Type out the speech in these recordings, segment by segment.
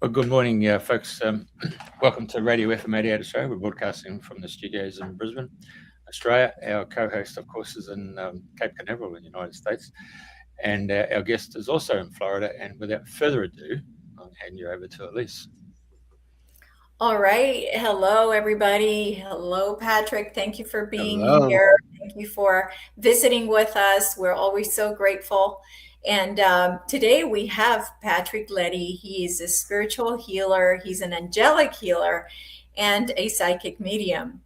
Well, good morning, folks. Welcome to Radio FM 88 Australia. We're broadcasting from the studios in Brisbane, Australia. Our co-host, of course, is in Cape Canaveral in the United States, and our guest is also in Florida. And without further ado, I'll hand you over to Elise. All right. Hello, everybody. Hello, Patrick. Thank you for being Hello. here. Thank you for visiting with us. We're always so grateful. And today we have Patrick Leddy. He's a spiritual healer, he's an angelic healer, and a psychic medium.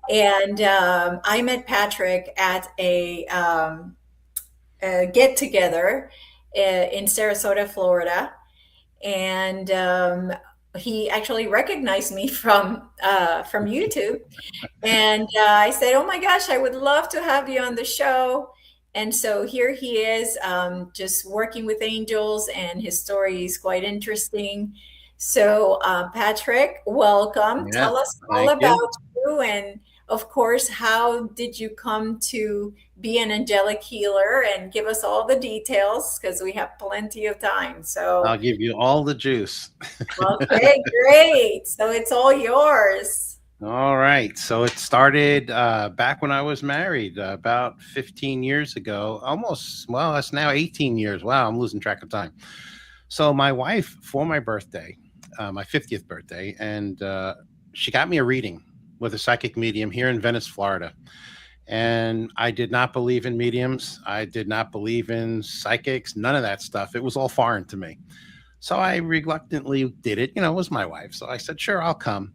And I met Patrick at a get together in Sarasota, Florida. And he actually recognized me from YouTube, and I said, "Oh my gosh, I would love to have you on the show." And so here he is, just working with angels, and his story is quite interesting. So, Patrick, welcome. Yeah, Tell us all thank you. about you, and of course, how did you come to be an angelic healer? And give us all the details because we have plenty of time. So, I'll give you all the juice. okay, great. So it's all yours. All right. So it started back when I was married about 15 years ago. Almost, well, that's now 18 years. Wow, I'm losing track of time. So my wife, for my birthday, my 50th birthday, and she got me a reading with a psychic medium here in Venice, Florida. And I did not believe in mediums. I did not believe in psychics, none of that stuff. It was all foreign to me. So I reluctantly did it. It was my wife. So I said, sure, I'll come.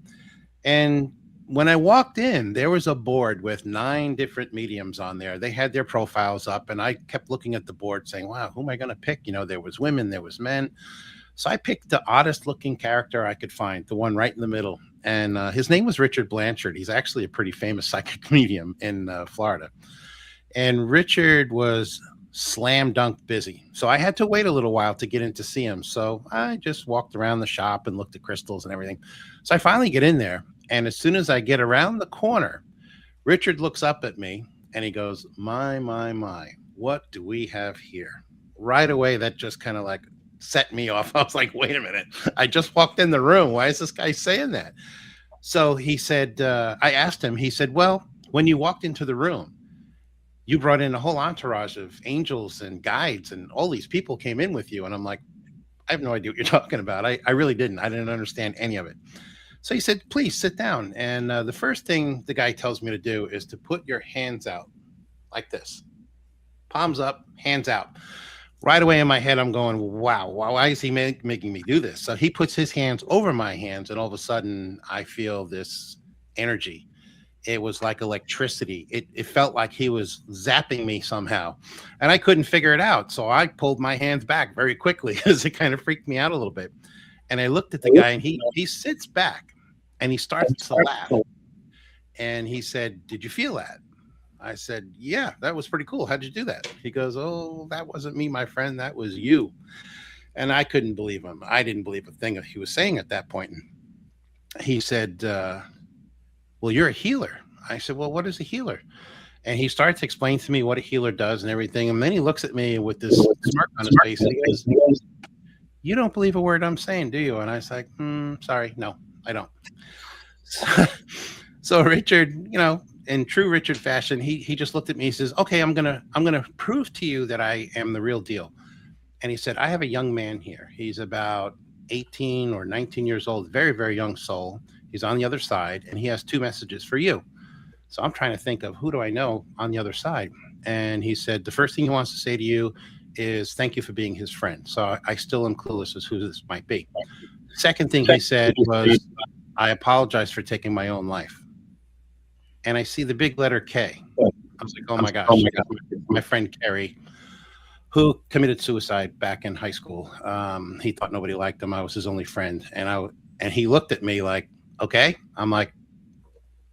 And when I walked in, there was a board with 9 different mediums on there. They had their profiles up, and I kept looking at the board saying, wow, who am I going to pick? There was women, there was men. So I picked the oddest looking character I could find, the one right in the middle. And his name was Richard Blanchard. He's actually a pretty famous psychic medium in Florida. And Richard was slam dunk busy. So I had to wait a little while to get in to see him. So I just walked around the shop and looked at crystals and everything. So I finally get in there. And as soon as I get around the corner, Richard looks up at me and he goes, my, what do we have here? Right away, that just kind of like set me off. I was like, wait a minute. I just walked in the room. Why is this guy saying that? So he said, I asked him, he said, well, when you walked into the room, you brought in a whole entourage of angels and guides, and all these people came in with you. And I'm like, I have no idea what you're talking about. I really didn't. I didn't understand any of it. So he said, please sit down. And the first thing the guy tells me to do is to put your hands out like this, palms up, hands out. Right away in my head, I'm going, wow, why is he making me do this? So he puts his hands over my hands, and all of a sudden I feel this energy. It was like electricity. It felt like he was zapping me somehow, and I couldn't figure it out. So I pulled my hands back very quickly because it kind of freaked me out a little bit. And I looked at the guy, and he sits back and he starts to laugh. And he said, did you feel that? I said, yeah, that was pretty cool. How'd you do that? He goes, oh, that wasn't me, my friend. That was you. And I couldn't believe him. I didn't believe a thing he was saying at that point. He said, well, you're a healer. I said, well, what is a healer? And he starts to explain to me what a healer does and everything. And then he looks at me with this smirk on his face and he goes, you don't believe a word I'm saying, do you? And I was like, sorry, no, I don't. So Richard, in true Richard fashion, he just looked at me. He says, okay, I'm gonna prove to you that I am the real deal. And he said, I have a young man here. He's about 18 or 19 years old, very, very young soul. He's on the other side, and he has 2 messages for you. So I'm trying to think of who do I know on the other side. And he said, the first thing he wants to say to you is thank you for being his friend. So I still am clueless as who this might be. Second thing he said was, I apologize for taking my own life. And I see the big letter K. I was like, oh my gosh, my friend Kerry, who committed suicide back in high school. He thought nobody liked him. I was his only friend. And he looked at me like, okay. I'm like,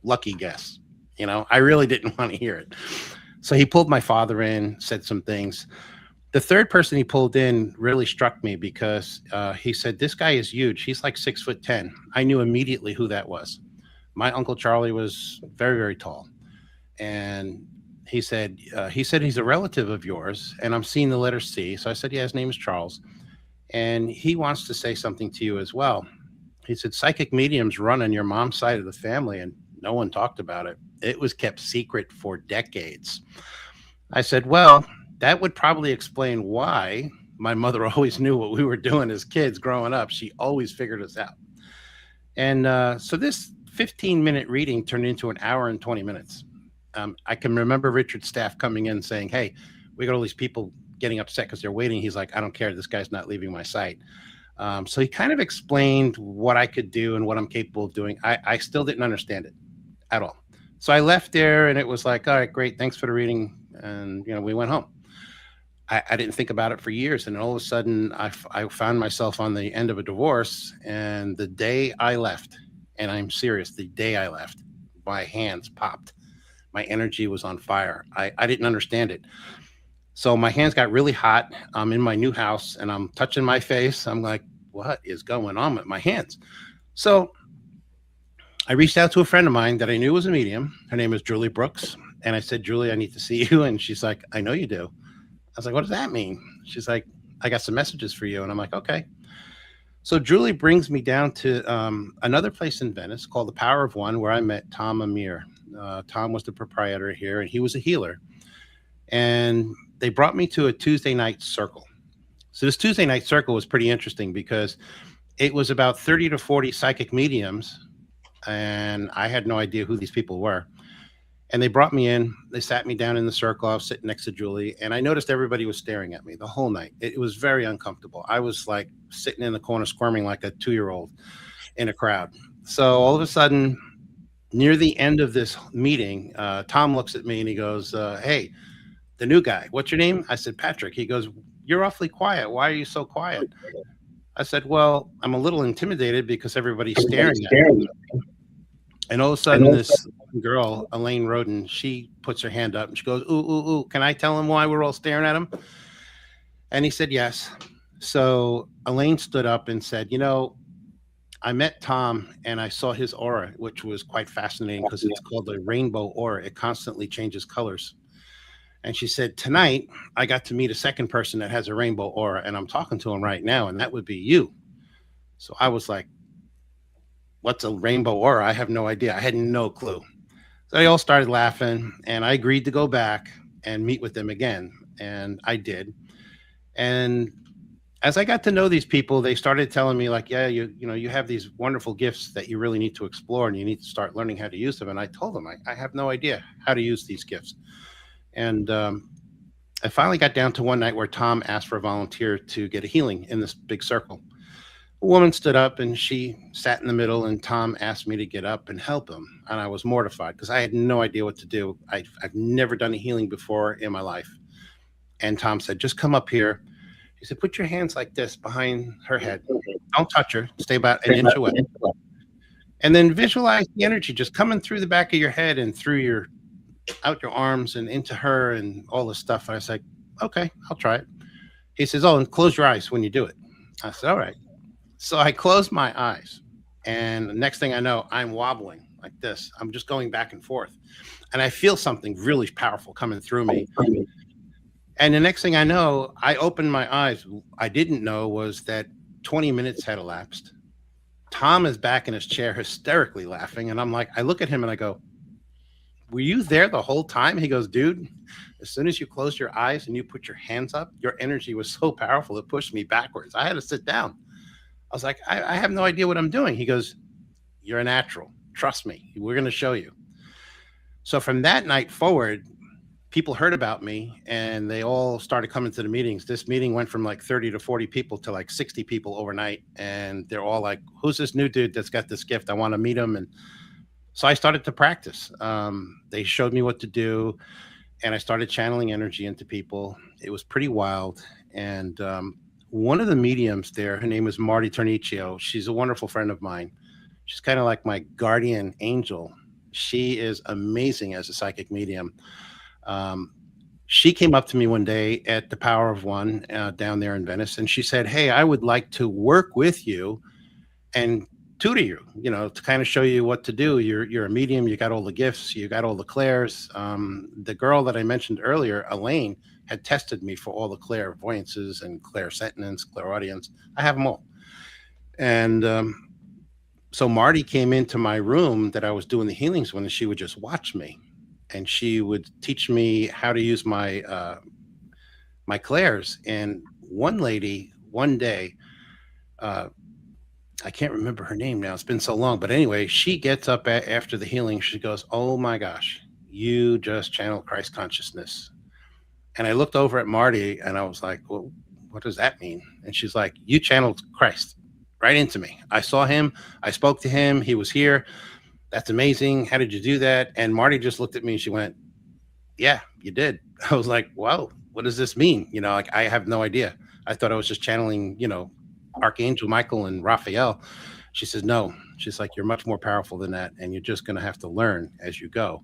lucky guess. I really didn't want to hear it. So he pulled my father in, said some things. The third person he pulled in really struck me because he said, this guy is huge. He's like 6'10". I knew immediately who that was. My Uncle Charlie was very, very tall. And he said he's a relative of yours. And I'm seeing the letter C. So I said, yeah, his name is Charles. and he wants to say something to you as well. He said, psychic mediums run on your mom's side of the family, and no one talked about it. It was kept secret for decades. I said, well, that would probably explain why my mother always knew what we were doing as kids growing up. She always figured us out. And so this 15-minute reading turned into an hour and 20 minutes. I can remember Richard's staff coming in saying, hey, we got all these people getting upset because they're waiting. He's like, I don't care. This guy's not leaving my site. So he kind of explained what I could do and what I'm capable of doing. I still didn't understand it at all. So I left there and it was like, all right, great. Thanks for the reading. And, we went home. I didn't think about it for years. And all of a sudden I found myself on the end of a divorce. And the day I left, and I'm serious, the day I left, my hands popped. My energy was on fire. I didn't understand it. So my hands got really hot. I'm in my new house and I'm touching my face. I'm like, what is going on with my hands? So I reached out to a friend of mine that I knew was a medium. Her name is Julie Brooks. And I said, Julie, I need to see you. And she's like, I know you do. I was like, what does that mean? She's like, I got some messages for you. And I'm like, okay. So Julie brings me down to another place in Venice called the Power of One, where I met Tom Amir. Tom was the proprietor here and he was a healer. And they brought me to a Tuesday night circle. So this Tuesday night circle was pretty interesting because it was about 30 to 40 psychic mediums. And I had no idea who these people were. And they brought me in, they sat me down in the circle. I was sitting next to Julie and I noticed everybody was staring at me the whole night. It was very uncomfortable. I was like sitting in the corner squirming like a 2-year-old in a crowd. So all of a sudden, near the end of this meeting, Tom looks at me and he goes, hey, the new guy, what's your name? I said, Patrick. He goes, you're awfully quiet. Why are you so quiet? I said, well, I'm a little intimidated because everybody's staring at me. And all of a sudden, this girl, Elaine Roden, she puts her hand up and she goes, ooh, can I tell him why we're all staring at him? And he said, yes. So Elaine stood up and said, I met Tom and I saw his aura, which was quite fascinating because it's called a rainbow aura. It constantly changes colors. And she said, tonight, I got to meet a second person that has a rainbow aura, and I'm talking to him right now, and that would be you. So I was like, what's a rainbow aura? I have no idea. I had no clue. So they all started laughing, and I agreed to go back and meet with them again, and I did. And as I got to know these people, they started telling me like, yeah, you have these wonderful gifts that you really need to explore, and you need to start learning how to use them. And I told them, I have no idea how to use these gifts. And I finally got down to one night where Tom asked for a volunteer to get a healing in this big circle. A woman stood up and she sat in the middle, and Tom asked me to get up and help him. And I was mortified because I had no idea what to do. I've never done a healing before in my life. And Tom said, just come up here. He said, put your hands like this behind her head. Don't touch her. Stay about an inch away. And then visualize the energy just coming through the back of your head and through out your arms and into her and all this stuff. And I was like, okay, I'll try it. He says, oh, and close your eyes when you do it. I said, all right. So I closed my eyes, and the next thing I know, I'm wobbling like this. I'm just going back and forth, and I feel something really powerful coming through me. And the next thing I know, I opened my eyes. I didn't know was that 20 minutes had elapsed. Tom is back in his chair, hysterically laughing. And I'm like, I look at him and I go, were you there the whole time? He goes, dude, as soon as you closed your eyes and you put your hands up, your energy was so powerful, it pushed me backwards. I had to sit down. I was like, I have no idea what I'm doing. He goes, you're a natural. Trust me. We're going to show you. So from that night forward, people heard about me and they all started coming to the meetings. This meeting went from like 30 to 40 people to like 60 people overnight. And they're all like, who's this new dude that's got this gift? I want to meet him. And so I started to practice. They showed me what to do, and I started channeling energy into people. It was pretty wild. And one of the mediums there, her name is Marty Tornicio. She's a wonderful friend of mine. She's kind of like my guardian angel. She is amazing as a psychic medium. She came up to me one day at the Power of One down there in Venice, and she said, hey, I would like to work with you and tutor you, to kind of show you what to do. You're a medium. You got all the gifts. You got all the clairs. The girl that I mentioned earlier, Elaine, had tested me for all the clairvoyances and clairsentience, clairaudience. I have them all. And so Marty came into my room that I was doing the healings when, and she would just watch me, and she would teach me how to use my my clairs. And one lady, one day, I can't remember her name now. It's been so long. But anyway, she gets up after the healing. She goes, "Oh my gosh, you just channeled Christ consciousness." And I looked over at Marty and I was like, "Well, what does that mean?" And she's like, "You channeled Christ right into me. I saw him. I spoke to him. He was here. That's amazing. How did you do that?" And Marty just looked at me and she went, "Yeah, you did." I was like, "Wow, what does this mean?" Like, I have no idea. I thought I was just channeling, Archangel Michael and Raphael. She says, "No." She's like, "You're much more powerful than that. And you're just going to have to learn as you go."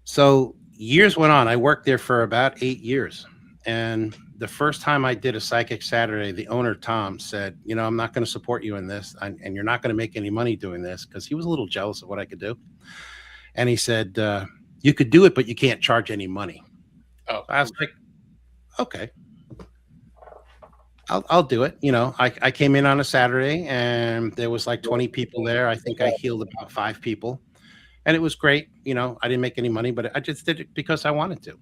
So years went on. I worked there for about 8 years. And the first time I did a Psychic Saturday, the owner, Tom, said, "I'm not going to support you in this. And you're not going to make any money doing this," because he was a little jealous of what I could do. And he said, "You could do it, but you can't charge any money." Oh, I was like, "Okay, I'll do it." I came in on a Saturday and there was like 20 people there. I think I healed about 5 people, and it was great. I didn't make any money, but I just did it because I wanted to.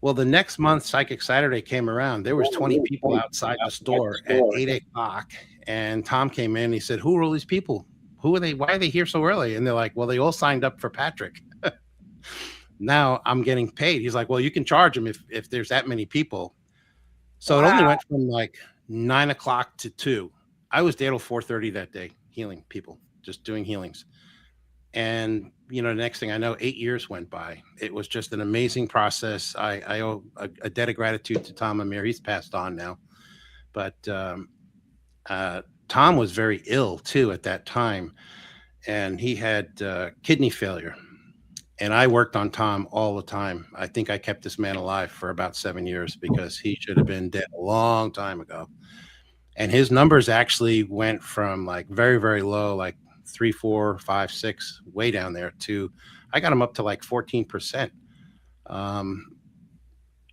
Well, the next month, Psychic Saturday came around. There was 20 people outside the store at 8 o'clock. And Tom came in. He said, "Who are all these people? Who are they? Why are they here so early?" And they're like, "Well, they all signed up for Patrick." Now I'm getting paid. He's like, "Well, you can charge them if there's that many people." So It only went from like 9 o'clock to 2. I was there till 4:30 that day, healing people, just doing healings. And, the next thing I know, 8 years went by. It was just an amazing process. I owe a debt of gratitude to Tom Amir. He's passed on now. But Tom was very ill, too, at that time. And he had kidney failure. And I worked on Tom all the time. I think I kept this man alive for about 7 years because he should have been dead a long time ago. And his numbers actually went from like very, very low, like 3, 4, 5, 6, way down there, to I got him up to like 14%. And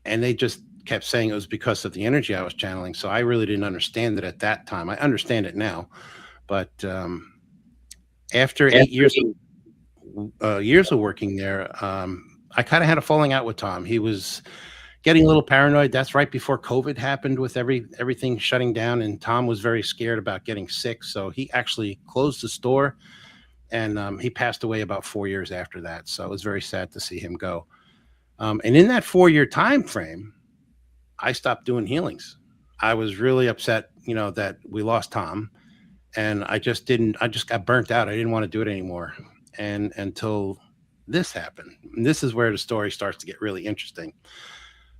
they just kept saying it was because of the energy I was channeling. So I really didn't understand it at that time. I understand it now. But after 8 years of working there, I kind of had a falling out with Tom. He was getting a little paranoid. That's right before COVID happened, with everything shutting down, and Tom was very scared about getting sick. So he actually closed the store, and he passed away about 4 years after that. So it was very sad to see him go. And in that 4-year time frame, I stopped doing healings. I was really upset, that we lost Tom, and I just got burnt out. I didn't want to do it anymore. And until this happened, and this is where the story starts to get really interesting.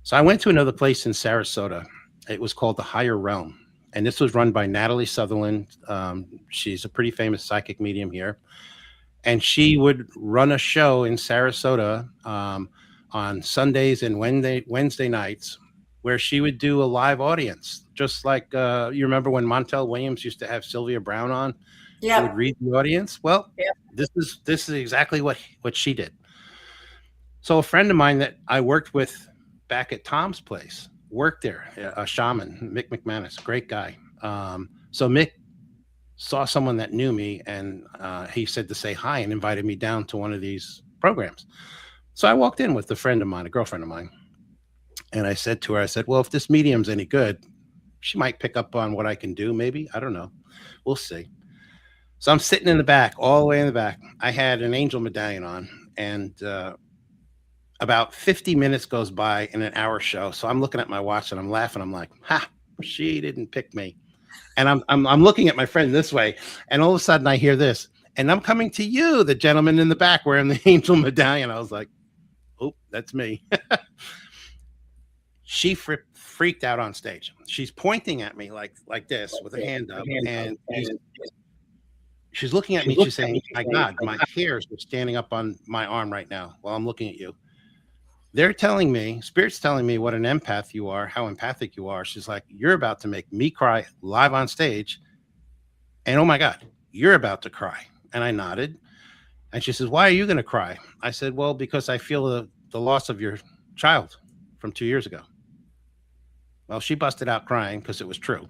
So I went to another place in Sarasota. It was called the Higher Realm, and this was run by Natalie Sutherland. She's a pretty famous psychic medium here, and she would run a show in Sarasota on Sundays and Wednesday nights, where she would do a live audience, just like you remember when Montel Williams used to have Sylvia Brown on. Yeah. She would read the audience. Well, yeah. This is exactly what she did. So a friend of mine that I worked with back at Tom's place worked there, a shaman, Mick McManus, great guy. So Mick saw someone that knew me, and he said to say hi and invited me down to one of these programs. So I walked in with a friend of mine, a girlfriend of mine, and I said to her, "Well, if this medium's any good, she might pick up on what I can do, maybe. I don't know. We'll see." So I'm sitting in the back, all the way in the back. I had an angel medallion on, and about 50 minutes goes by in an hour show. So I'm looking at my watch and I'm laughing. I'm like, "Ha, she didn't pick me." And I'm looking at my friend this way, and all of a sudden I hear this, "And I'm coming to you, the gentleman in the back wearing the angel medallion." I was like, "Oh, that's me." She freaked out on stage. She's pointing at me like this with her hand up, and she's looking at me. She's saying, "My God, my hairs are standing up on my arm right now while I'm looking at you. They're telling me, Spirit's telling me what an empath you are, how empathic you are." She's like, "You're about to make me cry live on stage. And oh my God, you're about to cry. And I nodded. And she says, why are you going to cry? I said, well, because I feel the loss of your child from 2 years ago. Well, she busted out crying because it was true.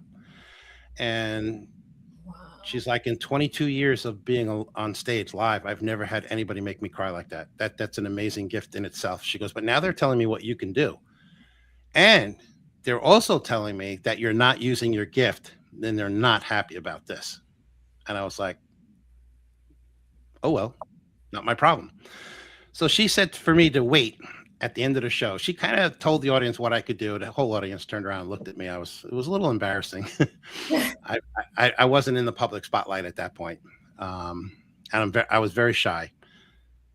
And Wow. she's like, in 22 years of being on stage live, I've never had anybody make me cry like that. That's an amazing gift in itself. She goes, but now they're telling me what you can do. And they're also telling me that you're not using your gift. Then they're not happy about this. And I was like, oh, well, not my problem. So she said for me to wait at the end of the show. She kind of told the audience what I could do. The whole audience turned around and looked at me. It was a little embarrassing. I wasn't in the public spotlight at that point. And I was very shy.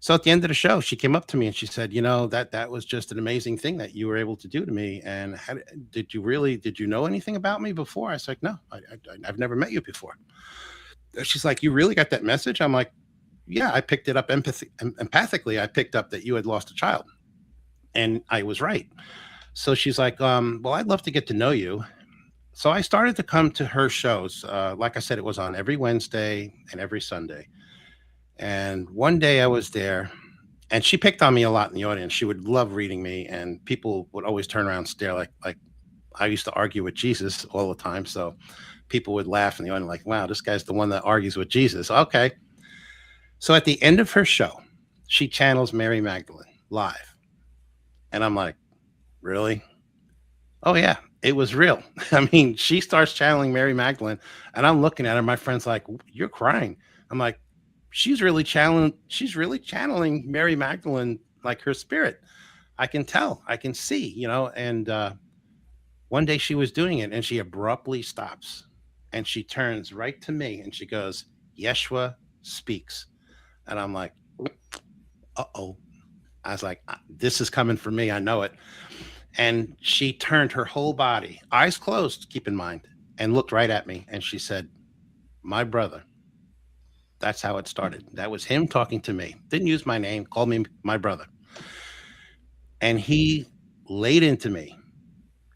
So at the end of the show, she came up to me and she said, that was just an amazing thing that you were able to do to me. And did you know anything about me before? I was like, no, I've never met you before. She's like, you really got that message? I'm like, yeah, I picked it up empathically. I picked up that you had lost a child. And I was right. So she's like, well, I'd love to get to know you. So I started to come to her shows. Like I said, it was on every Wednesday and every Sunday. And one day I was there and she picked on me a lot in the audience. She would love reading me and people would always turn around and stare like I used to argue with Jesus all the time. So people would laugh in the audience like, wow, this guy's the one that argues with Jesus. Okay. So at the end of her show, she channels Mary Magdalene live. And I'm like, really? Oh, yeah, it was real. I mean, she starts channeling Mary Magdalene and I'm looking at her. My friend's like, you're crying. I'm like, she's really channeling Mary Magdalene, like her spirit. I can tell, I can see, and one day she was doing it and she abruptly stops and she turns right to me and she goes, Yeshua speaks. And I'm like, uh-oh. I was like, this is coming for me. I know it. And she turned her whole body, eyes closed, keep in mind, and looked right at me. And she said, my brother. That's how it started. That was him talking to me. Didn't use my name, called me my brother. And he laid into me.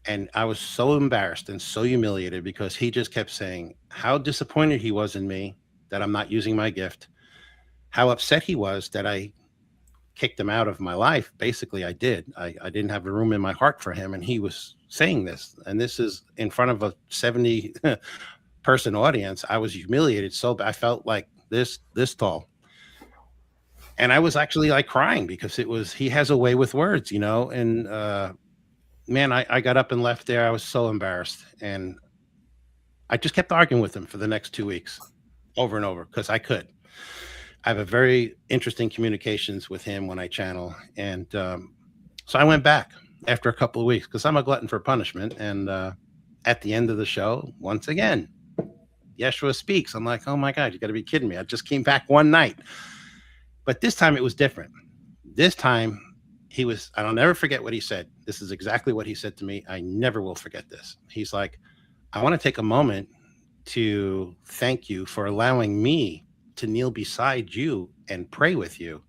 And I was so embarrassed and so humiliated because he just kept saying how disappointed he was in me that I'm not using my gift, how upset he was that I kicked him out of my life. Basically, I did. I didn't have a room in my heart for him. And he was saying this. And this is in front of a 70 person audience. I was humiliated so bad. I felt like this tall. And I was actually like crying because he has a way with words, and man, I got up and left there. I was so embarrassed. And I just kept arguing with him for the next 2 weeks over and over because I could. I have a very interesting communications with him when I channel. And so I went back after a couple of weeks because I'm a glutton for punishment. And at the end of the show, once again, Yeshua speaks. I'm like, oh my God, you got to be kidding me. I just came back one night. But this time it was different. This time I'll never forget what he said. This is exactly what he said to me. I never will forget this. He's like, I want to take a moment to thank you for allowing me to kneel beside you and pray with you.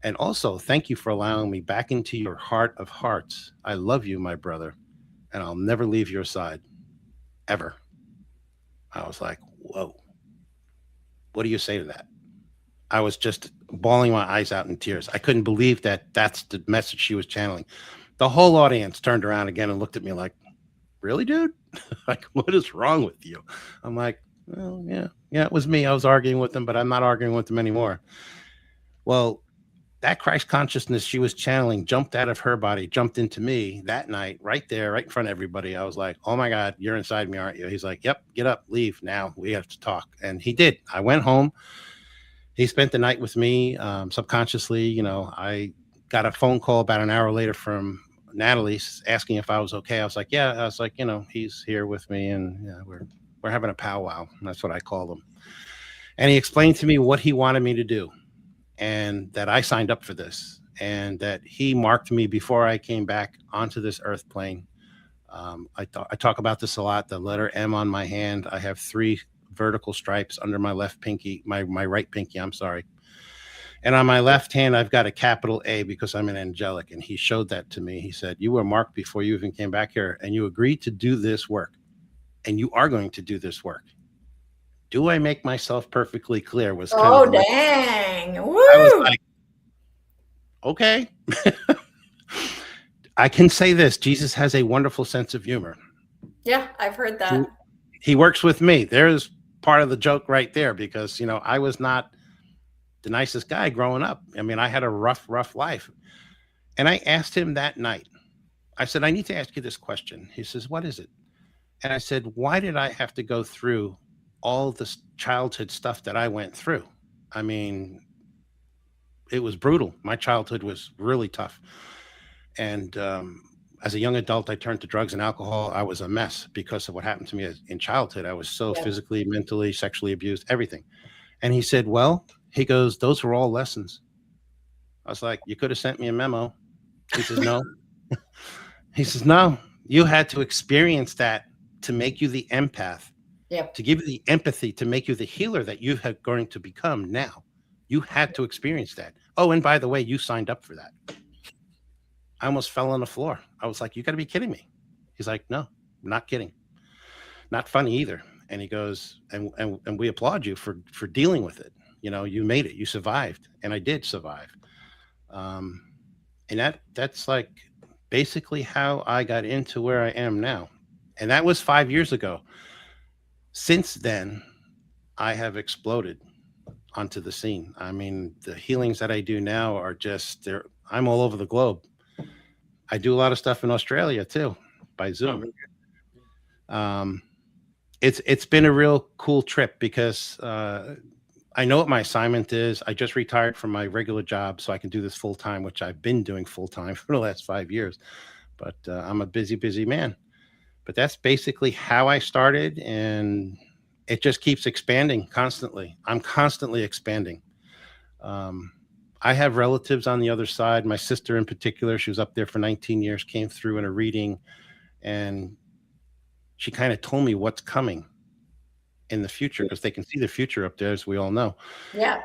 And also thank you for allowing me back into your heart of hearts. I love you, my brother, and I'll never leave your side ever. I was like, whoa, what do you say to that? I was just bawling my eyes out in tears. I couldn't believe that that's the message she was channeling. The whole audience turned around again and looked at me like, really, dude? Like, what is wrong with you? I'm like, well, yeah, it was me. I was arguing with them, but I'm not arguing with them anymore. Well, that Christ consciousness she was channeling jumped out of her body, jumped into me that night, right there, right in front of everybody. I was like, oh my God, you're inside me, aren't you? He's like, yep, get up, leave now. We have to talk. And he did. I went home. He spent the night with me. Subconsciously, I got a phone call about an hour later from Natalie asking if I was okay. I was like, yeah. I was like, he's here with me and we're having a powwow. That's what I call him. And he explained to me what he wanted me to do and that I signed up for this and that he marked me before I came back onto this earth plane. I talk about this a lot. The letter M on my hand. I have 3 vertical stripes under my left pinky, my right pinky, I'm sorry. And on my left hand, I've got a capital A because I'm an angelic. And he showed that to me. He said, you were marked before you even came back here and you agreed to do this work. And you are going to do this work. Do I make myself perfectly clear? Was kind Oh, of what dang. I was Woo. like, okay. I can say this. Jesus has a wonderful sense of humor. Yeah, I've heard that. He works with me. There's part of the joke right there because, I was not the nicest guy growing up. I mean, I had a rough life. And I asked him that night, I said, I need to ask you this question. He says, what is it? And I said, why did I have to go through all this childhood stuff that I went through? I mean, it was brutal. My childhood was really tough. And as a young adult, I turned to drugs and alcohol. I was a mess because of what happened to me in childhood. I was so physically, mentally, sexually abused, everything. And he said, he goes, those were all lessons. I was like, you could have sent me a memo. He says, no. He says, no, you had to experience that to make you the empath, to give you the empathy, to make you the healer that you are going to become now. You had to experience that. Oh, and by the way, you signed up for that. I almost fell on the floor. I was like, you got to be kidding me. He's like, no, I'm not kidding. Not funny either. And he goes, and we applaud you for dealing with it. You made it, you survived. And I did survive. And that's like basically how I got into where I am now. And that was 5 years ago. Since then, I have exploded onto the scene. I mean, the healings that I do now are just I'm all over the globe. I do a lot of stuff in Australia too, by Zoom. It's been a real cool trip because I know what my assignment is. I just retired from my regular job, so I can do this full time, which I've been doing full time for the last 5 years. But I'm a busy man. But that's basically how I started, and it just keeps expanding constantly. I'm constantly expanding. I have relatives on the other side. My sister in particular, she was up there for 19 years, came through in a reading, and she kind of told me what's coming in the future because they can see the future up there, as we all know. Yeah.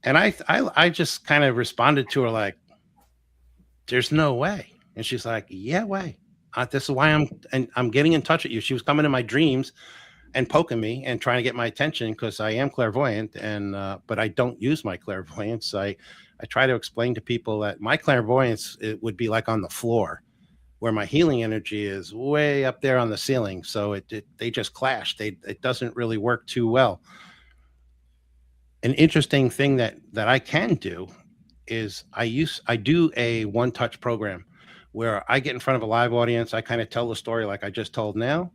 And I just kind of responded to her like, there's no way. And she's like, yeah, way. This is why I'm getting in touch with you. She was coming in my dreams and poking me and trying to get my attention because I am clairvoyant, and but I don't use my clairvoyance. I try to explain to people that my clairvoyance, it would be like on the floor, where my healing energy is way up there on the ceiling. So they just clash. It doesn't really work too well. An interesting thing that I can do is I do a one-touch program where I get in front of a live audience. I kind of tell the story like I just told now.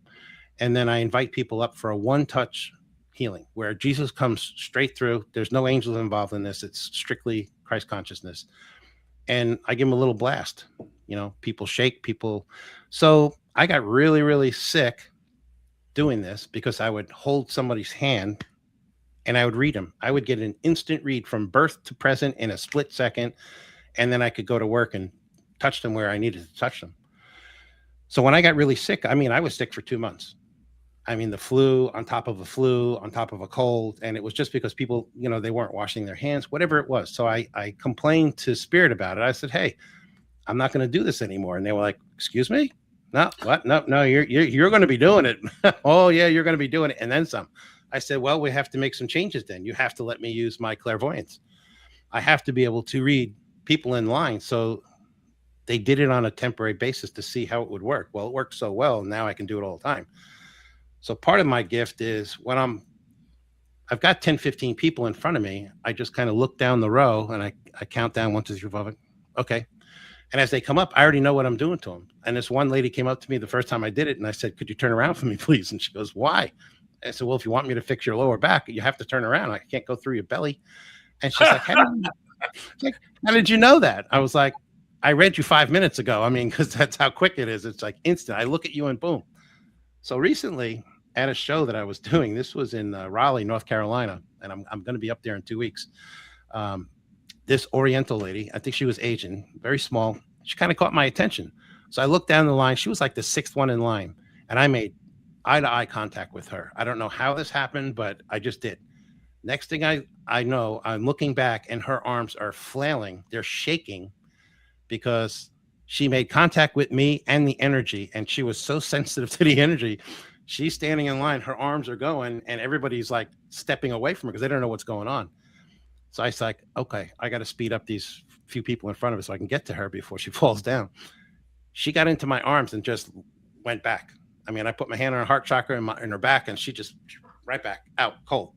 And then I invite people up for a one-touch healing where Jesus comes straight through. There's no angels involved in this. It's strictly Christ consciousness. And I give them a little blast. People shake, So I got really, really sick doing this because I would hold somebody's hand and I would read them. I would get an instant read from birth to present in a split second. And then I could go to work and touch them where I needed to touch them. So when I got really sick, I was sick for 2 months. The flu on top of a flu on top of a cold. And it was just because people, they weren't washing their hands, whatever it was. So I complained to Spirit about it. I said, hey, I'm not going to do this anymore. And they were like, excuse me? No, what? No, you're going to be doing it. Oh yeah, you're going to be doing it. And then some. I said, well, we have to make some changes then. You have to let me use my clairvoyance. I have to be able to read people in line. So they did it on a temporary basis to see how it would work. Well, it worked so well. Now I can do it all the time. So part of my gift is when I've got 10, 15 people in front of me, I just kind of look down the row and I count down 1, 2, 3, 4, 5. Okay. And as they come up, I already know what I'm doing to them. And this one lady came up to me the first time I did it. And I said, could you turn around for me, please? And she goes, why? I said, well, if you want me to fix your lower back, you have to turn around. I can't go through your belly. And she's like, how did you know that? I was like, I read you 5 minutes ago. Because that's how quick it is. It's like instant. I look at you and boom. So recently at a show that I was doing, this was in Raleigh, North Carolina, and I'm going to be up there in 2 weeks. This Oriental lady, I think she was Asian, very small. She kind of caught my attention. So I looked down the line. She was like the 6th one in line, and I made eye-to-eye contact with her. I don't know how this happened, but I just did. Next thing I know, I'm looking back, and her arms are flailing. They're shaking because she made contact with me and the energy, and she was so sensitive to the energy. She's standing in line, her arms are going, and everybody's like stepping away from her because they don't know what's going on. So I was like, okay, I got to speed up these few people in front of us so I can get to her before she falls down. She got into my arms and just went back. I mean, I put my hand on her heart chakra in her back, and she just right back out cold.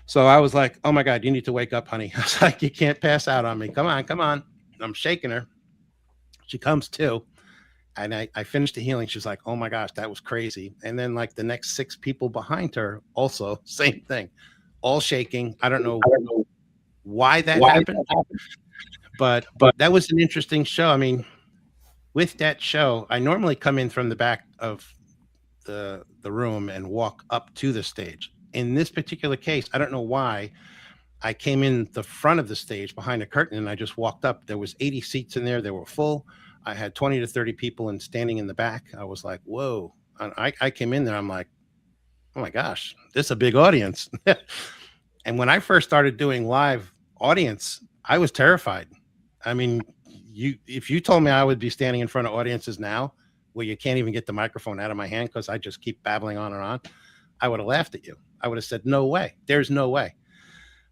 So I was like, oh my God, you need to wake up, honey. I was like, you can't pass out on me. Come on, come on. I'm shaking her. She comes to, and I finished the healing. She's like, oh my gosh, that was crazy. And then like the next 6 people behind her, also same thing, all shaking. I don't know why that happened, but that was an interesting show. I mean, with that show, I normally come in from the back of the room and walk up to the stage. In this particular case, I don't know why I came in the front of the stage behind a curtain and I just walked up. There was 80 seats in there. They were full. I had 20 to 30 people and standing in the back. I was like, whoa. And I came in there. I'm like, oh my gosh, this is a big audience. And when I first started doing live audience, I was terrified. I mean, if you told me I would be standing in front of audiences now where you can't even get the microphone out of my hand because I just keep babbling on and on, I would have laughed at you. I would have said, no way. There's no way.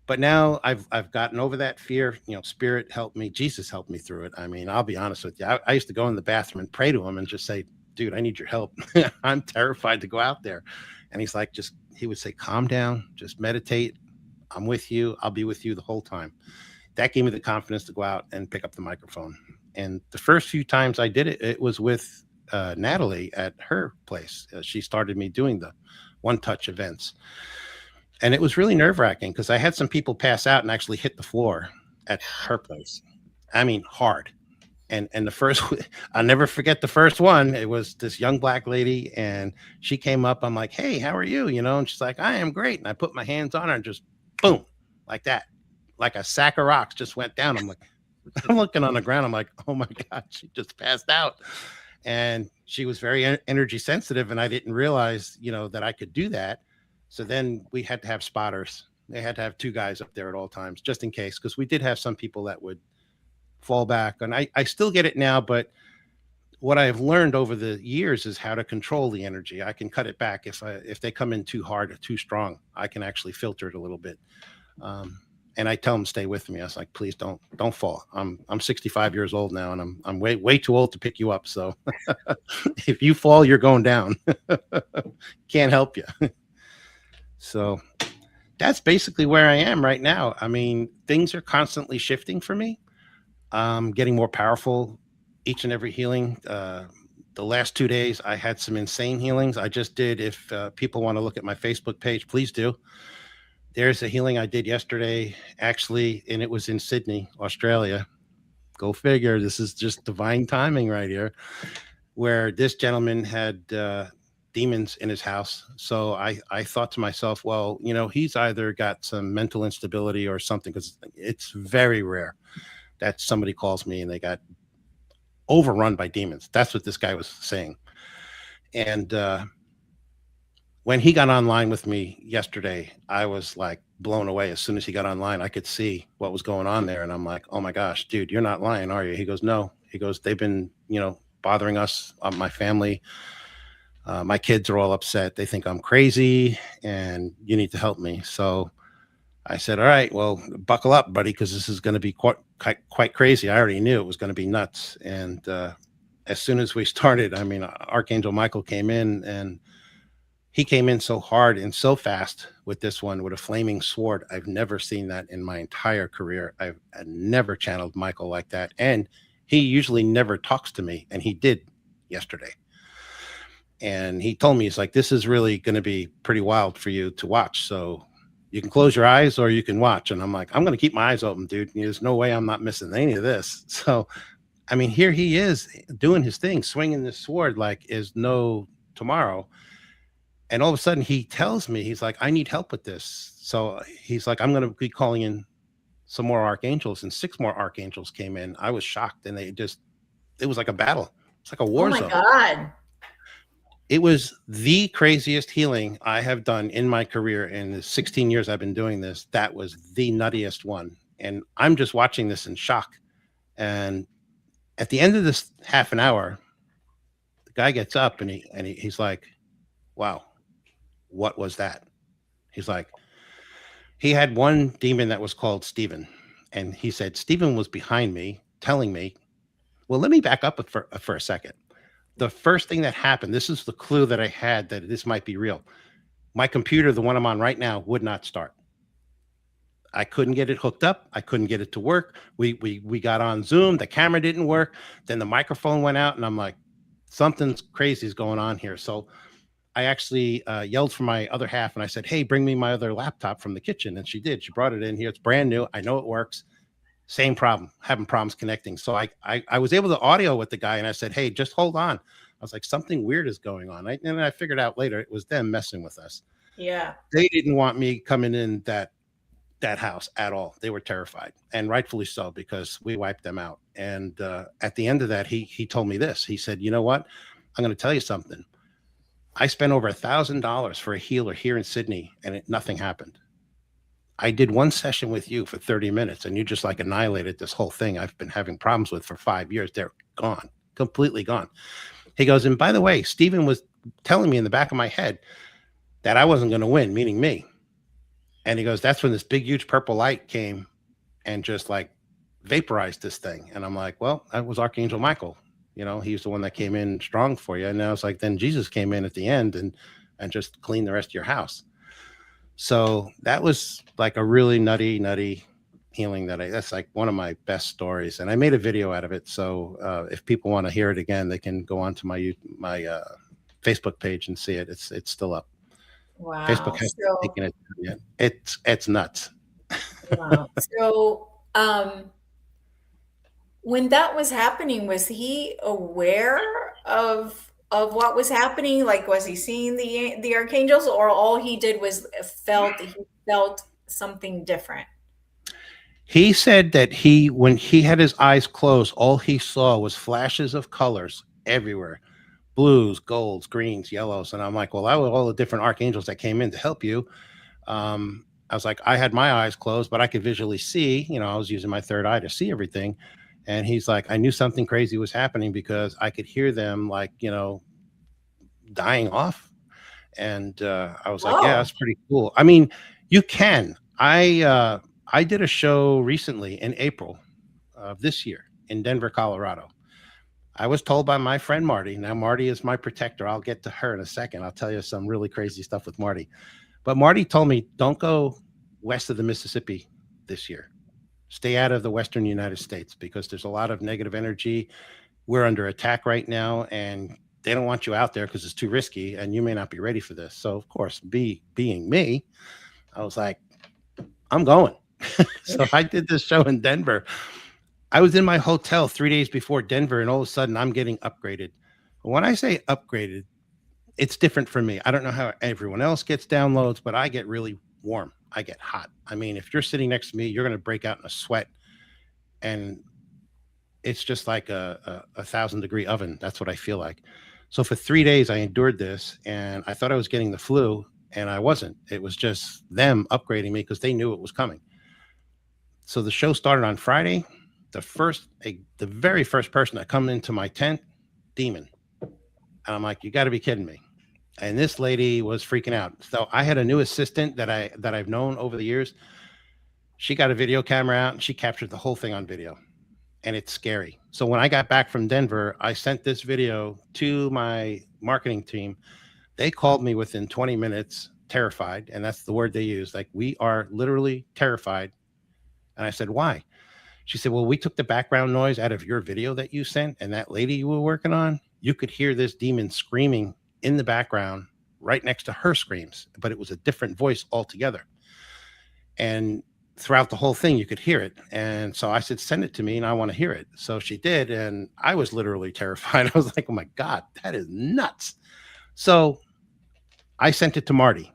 But now I've gotten over that fear. You know, Spirit helped me. Jesus helped me through it. I mean, I'll be honest with you. I used to go in the bathroom and pray to him and just say, dude, I need your help. I'm terrified to go out there. And he's like, he would say, calm down, just meditate. I'm with you. I'll be with you the whole time. That gave me the confidence to go out and pick up the microphone. And the first few times I did it, it was with Natalie at her place. She started me doing the One Touch events. And it was really nerve-wracking because I had some people pass out and actually hit the floor at her place. I mean, hard. And the first, I'll never forget the first one. It was this young black lady, and she came up. I'm like, hey, how are you? You know, and she's like, I am great. And I put my hands on her and just boom, like that. Like a sack of rocks just went down. I'm like, I'm looking on the ground. I'm like, oh my God, she just passed out. And she was very energy sensitive. And I didn't realize, you know, that I could do that. So then we had to have spotters. They had to have 2 guys up there at all times, just in case, because we did have some people that would fall back. And I still get it now, but what I've learned over the years is how to control the energy. I can cut it back if they come in too hard or too strong. I can actually filter it a little bit. And I tell them stay with me. I was like, please don't fall. I'm 65 years old now, and I'm way too old to pick you up. So if you fall, you're going down. Can't help you. So that's basically where I am right now. I mean, things are constantly shifting for me. Getting more powerful each and every healing. The last 2 days, I had some insane healings. I just did. If people want to look at my Facebook page, please do. There's a healing I did yesterday, actually, and it was in Sydney, Australia. Go figure. This is just divine timing right here, where this gentleman had demons in his house. So I thought to myself, well, you know, he's either got some mental instability or something, because it's very rare that somebody calls me and they got overrun by demons. That's what this guy was saying. And when he got online with me yesterday, I was like blown away. As soon as he got online, I could see what was going on there. And I'm like, oh my gosh, dude, you're not lying, are you? He goes, no. He goes, they've been, you know, bothering us, my family. My kids are all upset. They think I'm crazy and you need to help me. So I said, all right, well, buckle up, buddy, because this is going to be quite crazy. I already knew it was going to be nuts. And as soon as we started, I mean, Archangel Michael came in, and he came in so hard and so fast with this one, with a flaming sword. I've never seen that in my entire career. I've never channeled Michael like that. And he usually never talks to me, and he did yesterday. And he told me, he's like, this is really going to be pretty wild for you to watch. So you can close your eyes or you can watch. And I'm like, I'm going to keep my eyes open, dude. There's no way I'm not missing any of this. So, I mean, here he is doing his thing, swinging this sword like is no tomorrow. And all of a sudden he tells me, he's like, I need help with this. So he's like, I'm going to be calling in some more archangels, and 6 more archangels came in. I was shocked, and it was like a battle. It's like a war zone. Oh my God. It was the craziest healing I have done in my career. In the 16 years I've been doing this, that was the nuttiest one. And I'm just watching this in shock. And at the end of this half an hour, the guy gets up and he's like, wow, what was that? He's like, he had one demon that was called Stephen. And he said, Stephen was behind me telling me, well, let me back up for a second. The first thing that happened, this is the clue that I had that this might be real. My computer, the one I'm on right now, would not start. I couldn't get it hooked up. I couldn't get it to work. We got on Zoom. The camera didn't work. Then the microphone went out, and I'm like, something's crazy is going on here. So I actually yelled for my other half, and I said, hey, bring me my other laptop from the kitchen. And she did. She brought it in here. It's brand new. I know it works. Same problem, having problems connecting. So I was able to audio with the guy, and I said, hey, just hold on. I was like, something weird is going on. And I figured out later it was them messing with us. Yeah. They didn't want me coming in that house at all. They were terrified, and rightfully so, because we wiped them out. And at the end of that, he told me this. He said, you know what? I'm going to tell you something. I spent over $1,000 for a healer here in Sydney, and nothing happened. I did one session with you for 30 minutes, and you just like annihilated this whole thing I've been having problems with for 5 years. They're gone, completely gone. He goes, and by the way, Stephen was telling me in the back of my head that I wasn't going to win, meaning me. And he goes, that's when this big, huge purple light came and just like vaporized this thing. And I'm like, well, that was Archangel Michael. You know, he's the one that came in strong for you. And I was like, then Jesus came in at the end and just cleaned the rest of your house. So that was like a really nutty healing that's like one of my best stories. And I made a video out of it. So if people want to hear it again, they can go onto my Facebook page and see it. It's still up. Wow. Facebook hasn't taken it yet. It's nuts. Wow. So when that was happening, was he aware of what was happening? Like, was he seeing the archangels, or all he did was he felt something different? He said that when he had his eyes closed, all he saw was flashes of colors everywhere. Blues, golds, greens, yellows. And I'm like, well, that was all the different archangels that came in to help you. I was like, I had my eyes closed, but I could visually see, I was using my third eye to see everything. And he's like, I knew something crazy was happening because I could hear them like, dying off. And I was like, yeah, that's pretty cool. I mean, you can. I did a show recently in April of this year in Denver, Colorado. I was told by my friend Marty. Now, Marty is my protector. I'll get to her in a second. I'll tell you some really crazy stuff with Marty. But Marty told me, don't go west of the Mississippi this year. Stay out of the Western United States because there's a lot of negative energy. We're under attack right now, and they don't want you out there because it's too risky, and you may not be ready for this. So, of course, being me, I was like, I'm going. So I did this show in Denver. I was in my hotel 3 days before Denver, and all of a sudden I'm getting upgraded. When I say upgraded, it's different for me. I don't know how everyone else gets downloads, but I get really warm. I get hot. I mean, if you're sitting next to me, you're going to break out in a sweat, and it's just like a 1,000-degree oven. That's what I feel like. So for 3 days, I endured this, and I thought I was getting the flu, and I wasn't. It was just them upgrading me because they knew it was coming. So the show started on Friday. The very first person that come into my tent, demon. And I'm like, you got to be kidding me. And this lady was freaking out. So I had a new assistant that I've known over the years. She got a video camera out and she captured the whole thing on video. And it's scary. So when I got back from Denver, I sent this video to my marketing team. They called me within 20 minutes, terrified. And that's the word they use. Like, we are literally terrified. And I said, why? She said, well, we took the background noise out of your video that you sent, and that lady you were working on, you could hear this demon screaming in the background right next to her screams, but it was a different voice altogether. And throughout the whole thing, you could hear it. And so I said, send it to me and I want to hear it. So she did. And I was literally terrified. I was like, oh my God, that is nuts. So I sent it to Marty,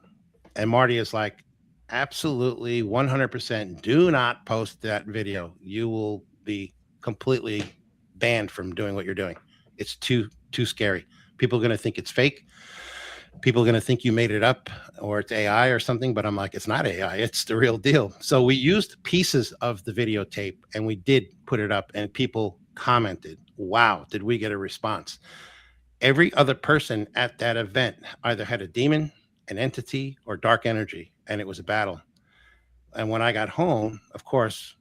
and Marty is like, absolutely 100% do not post that video. You will be completely banned from doing what you're doing. It's too scary. People are going to think it's fake. People are going to think you made it up or it's AI or something, but I'm like, it's not AI, it's the real deal. So we used pieces of the videotape and we did put it up, and people commented, wow, did we get a response? Every other person at that event either had a demon, an entity, or dark energy, and it was a battle. And when I got home, of course,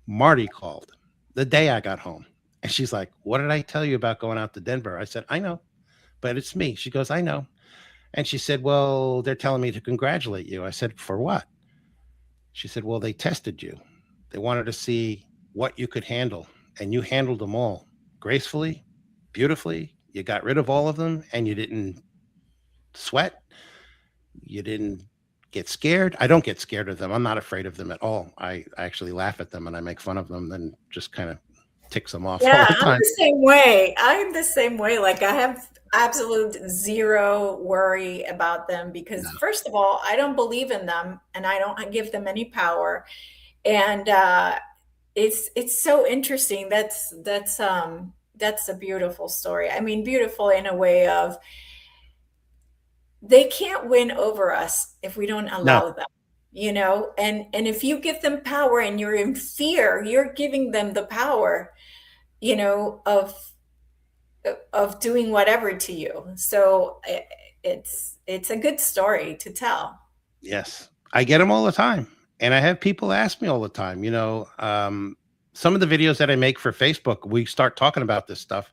Marty called the day I got home. And she's like, "What did I tell you about going out to Denver?" I said, "I know, but it's me." She goes, "I know." And she said, "Well, they're telling me to congratulate you." I said, "For what?" She said, "Well, they tested you. They wanted to see what you could handle, and you handled them all gracefully, beautifully. You got rid of all of them, and you didn't sweat. You didn't get scared." I don't get scared of them. I'm not afraid of them at all. I actually laugh at them and I make fun of them, then just kind of ticks them off all Yeah, the I'm time. the same way. I'm the same way. Like I have absolute zero worry about them because No. first of all, I don't believe in them and I don't give them any power. And it's so interesting. That's a beautiful story. I mean, beautiful in a way of they can't win over us if we don't No. allow them, and if you give them power and you're in fear, you're giving them the power, of doing whatever to you. So it's a good story to tell. Yes. I get them all the time. And I have people ask me all the time, some of the videos that I make for Facebook, we start talking about this stuff.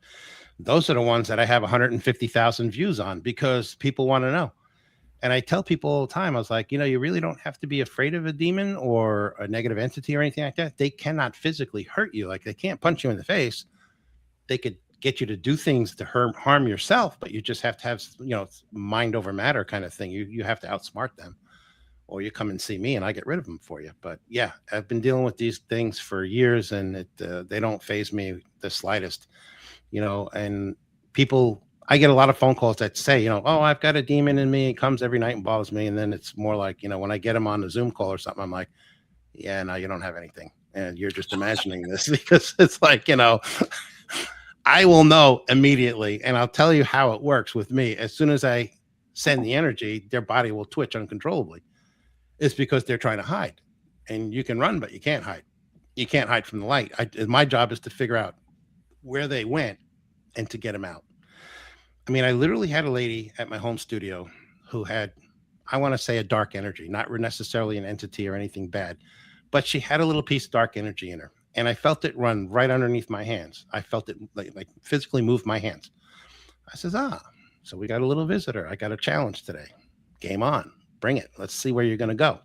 Those are the ones that I have 150,000 views on because people want to know. And I tell people all the time, I was like, you really don't have to be afraid of a demon or a negative entity or anything like that. They cannot physically hurt you. Like they can't punch you in the face. They could get you to do things to harm yourself, but you just have to have, mind over matter kind of thing. You have to outsmart them, or you come and see me and I get rid of them for you. But yeah, I've been dealing with these things for years and they don't faze me the slightest, and I get a lot of phone calls that say, "Oh, I've got a demon in me. It comes every night and bothers me." And then it's more like, when I get them on a Zoom call or something, I'm like, "Yeah, no, you don't have anything. And you're just imagining this," because it's like, I will know immediately. And I'll tell you how it works with me. As soon as I send the energy, their body will twitch uncontrollably. It's because they're trying to hide. And you can run, but you can't hide. You can't hide from the light. My job is to figure out where they went and to get them out. I mean, I literally had a lady at my home studio who had, I want to say, a dark energy, not necessarily an entity or anything bad, but she had a little piece of dark energy in her. And I felt it run right underneath my hands. I felt it like physically move my hands. I says, so we got a little visitor. I got a challenge today. Game on. Bring it. Let's see where you're going to go.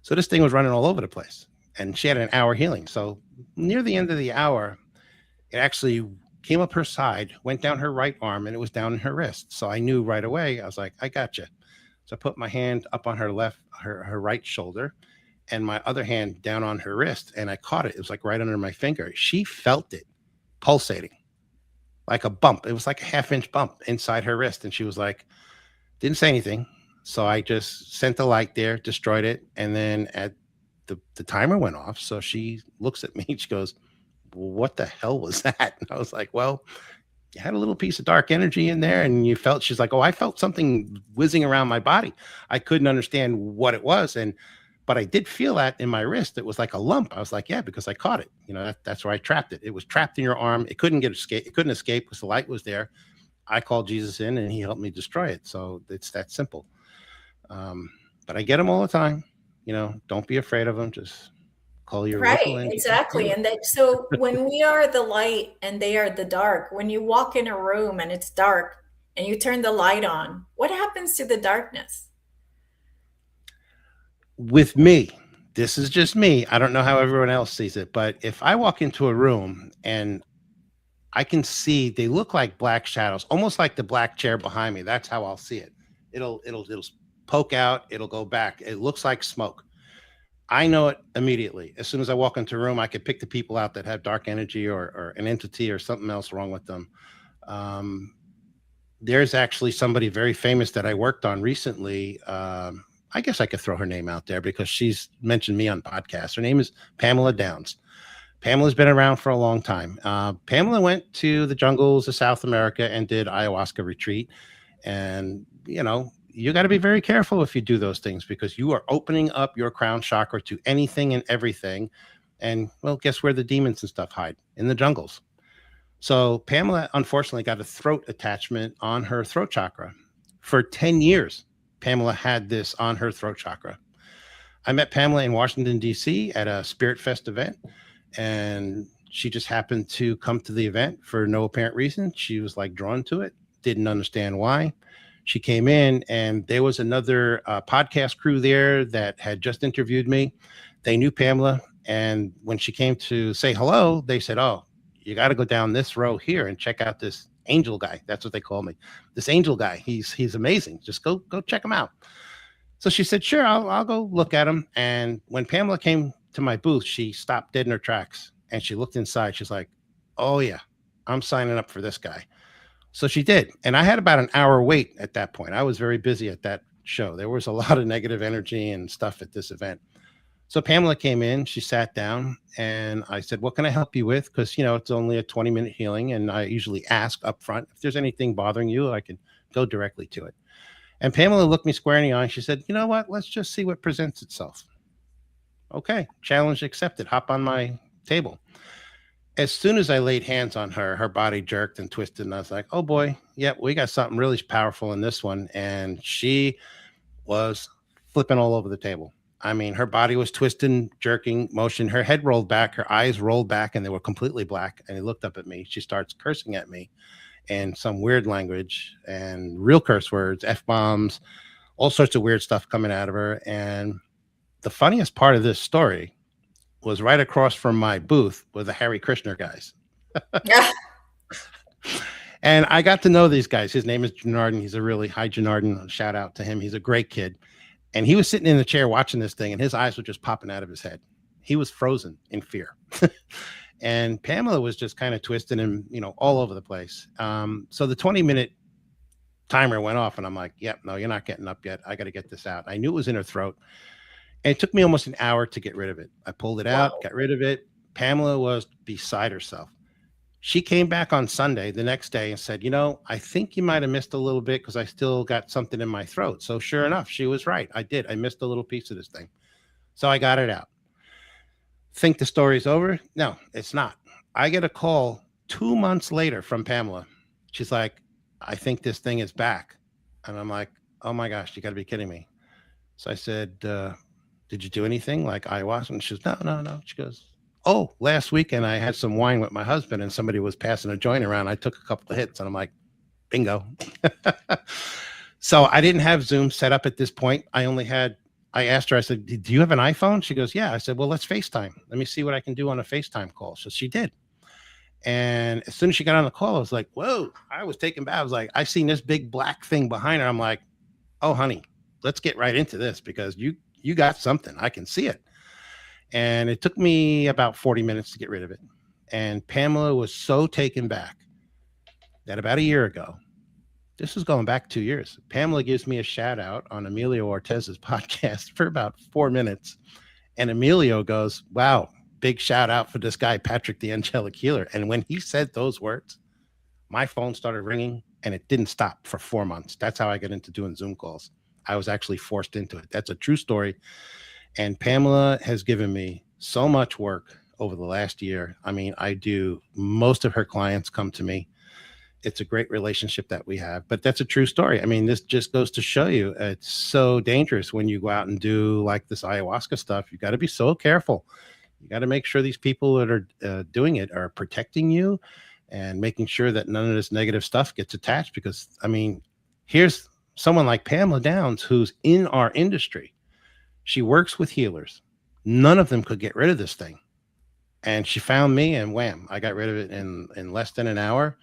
So this thing was running all over the place. And she had an hour healing. So near the end of the hour, it actually came up her side, went down her right arm, and it was down in her wrist. So I knew right away. I was like, I got you. So I put my hand up on her her right shoulder, and my other hand down on her wrist, and I caught it. It was like right under my finger. She felt it pulsating like a bump. It was like a 1/2-inch bump inside her wrist. And she was like, didn't say anything. So I just sent the light there, destroyed it. And then at the timer went off. So she looks at me and she goes, "What the hell was that?" And I was like, "Well, you had a little piece of dark energy in there and you felt," she's like, "Oh, I felt something whizzing around my body. I couldn't understand what it was. But I did feel that in my wrist. It was like a lump." I was like, "Yeah, because I caught it. That's where I trapped it. It was trapped in your arm. It couldn't escape. It couldn't escape because the light was there. I called Jesus in and he helped me destroy it." So it's that simple. But I get them all the time. Don't be afraid of them. Just call your local Right, and exactly. And so when we are the light and they are the dark, when you walk in a room and it's dark and you turn the light on, what happens to the darkness? With me, this is just me. I don't know how everyone else sees it, but if I walk into a room and I can see they look like black shadows, almost like the black chair behind me, that's how I'll see it. It'll poke out, it'll go back. It looks like smoke. I know it immediately. As soon as I walk into a room, I could pick the people out that have dark energy or an entity or something else wrong with them. There's actually somebody very famous that I worked on recently. I guess I could throw her name out there because she's mentioned me on podcasts. Her name is Pamela Downs. Pamela's been around for a long time. Pamela went to the jungles of South America and did ayahuasca retreat. And, you got to be very careful if you do those things because you are opening up your crown chakra to anything and everything. And, well, guess where the demons and stuff hide? In the jungles. So Pamela unfortunately got a throat attachment on her throat chakra. For 10 years, Pamela had this on her throat chakra. I met Pamela in Washington, D.C. at a Spirit Fest event, and she just happened to come to the event for no apparent reason. She was like drawn to it, didn't understand why. She came in, and there was another podcast crew there that had just interviewed me. They knew Pamela, and when she came to say hello, they said, "Oh, you got to go down this row here and check out this angel guy." That's what they call me. This angel guy. He's amazing. Just go check him out. So she said, "Sure, I'll go look at him." And when Pamela came to my booth, she stopped dead in her tracks and she looked inside. She's like, "Oh yeah, I'm signing up for this guy." So she did. And I had about an hour wait at that point. I was very busy at that show. There was a lot of negative energy and stuff at this event. So Pamela came in, she sat down, and I said, "What can I help you with?" Because, it's only a 20-minute healing. And I usually ask up front, if there's anything bothering you, I can go directly to it. And Pamela looked me square in the eye. She said, "You know what? Let's just see what presents itself." Okay, challenge accepted. Hop on my table. As soon as I laid hands on her, her body jerked and twisted. And I was like, "Oh boy, yep, we got something really powerful in this one." And she was flipping all over the table. I mean, her body was twisting, jerking, motion. Her head rolled back, her eyes rolled back, and they were completely black. And he looked up at me. She starts cursing at me in some weird language and real curse words, F-bombs, all sorts of weird stuff coming out of her. And the funniest part of this story was right across from my booth were the Harry Krishner guys. Yeah. And I got to know these guys. His name is Janardon. He's a really high Janardon. Shout out to him. He's a great kid. And he was sitting in the chair watching this thing, and his eyes were just popping out of his head. He was frozen in fear. And Pamela was just kind of twisting him, all over the place. So the 20-minute timer went off, and I'm like, "Yep, no, you're not getting up yet. I got to get this out." I knew it was in her throat. And it took me almost an hour to get rid of it. I pulled it out, got rid of it. Pamela was beside herself. She came back on Sunday, the next day, and said, "I think you might have missed a little bit because I still got something in my throat." So sure enough, she was right. I did. I missed a little piece of this thing. So I got it out. Think the story's over? No, it's not. I get a call 2 months later from Pamela. She's like, "I think this thing is back." And I'm like, "Oh my gosh, you got to be kidding me." So I said, "Did you do anything like ayahuasca?" And she goes, No. She goes, "Oh, last weekend I had some wine with my husband and somebody was passing a joint around. I took a couple of hits." And I'm like, bingo. So I didn't have Zoom set up at this point. I asked her, I said, "Do you have an iPhone?" She goes, "Yeah." I said, "Well, let's FaceTime. Let me see what I can do on a FaceTime call." So she did. And as soon as she got on the call, I was like, whoa, I was taken back. I was like, I seen this big black thing behind her. I'm like, "Oh, honey, let's get right into this because you got something. I can see it." And it took me about 40 minutes to get rid of it. And Pamela was so taken back that about a year ago, this is going back 2 years, Pamela gives me a shout out on Emilio Ortez's podcast for about 4 minutes. And Emilio goes, "Wow, big shout out for this guy, Patrick, the Angelic Healer." And when he said those words, my phone started ringing and it didn't stop for 4 months. That's how I got into doing Zoom calls. I was actually forced into it. That's a true story. And Pamela has given me so much work over the last year. I mean, most of her clients come to me. It's a great relationship that we have, but that's a true story. I mean, this just goes to show you it's so dangerous when you go out and do like this ayahuasca stuff. You got to be so careful. You got to make sure these people that are doing it are protecting you and making sure that none of this negative stuff gets attached. Because, I mean, here's someone like Pamela Downs, who's in our industry. She works with healers. None of them could get rid of this thing. And she found me and wham, I got rid of it in less than an hour.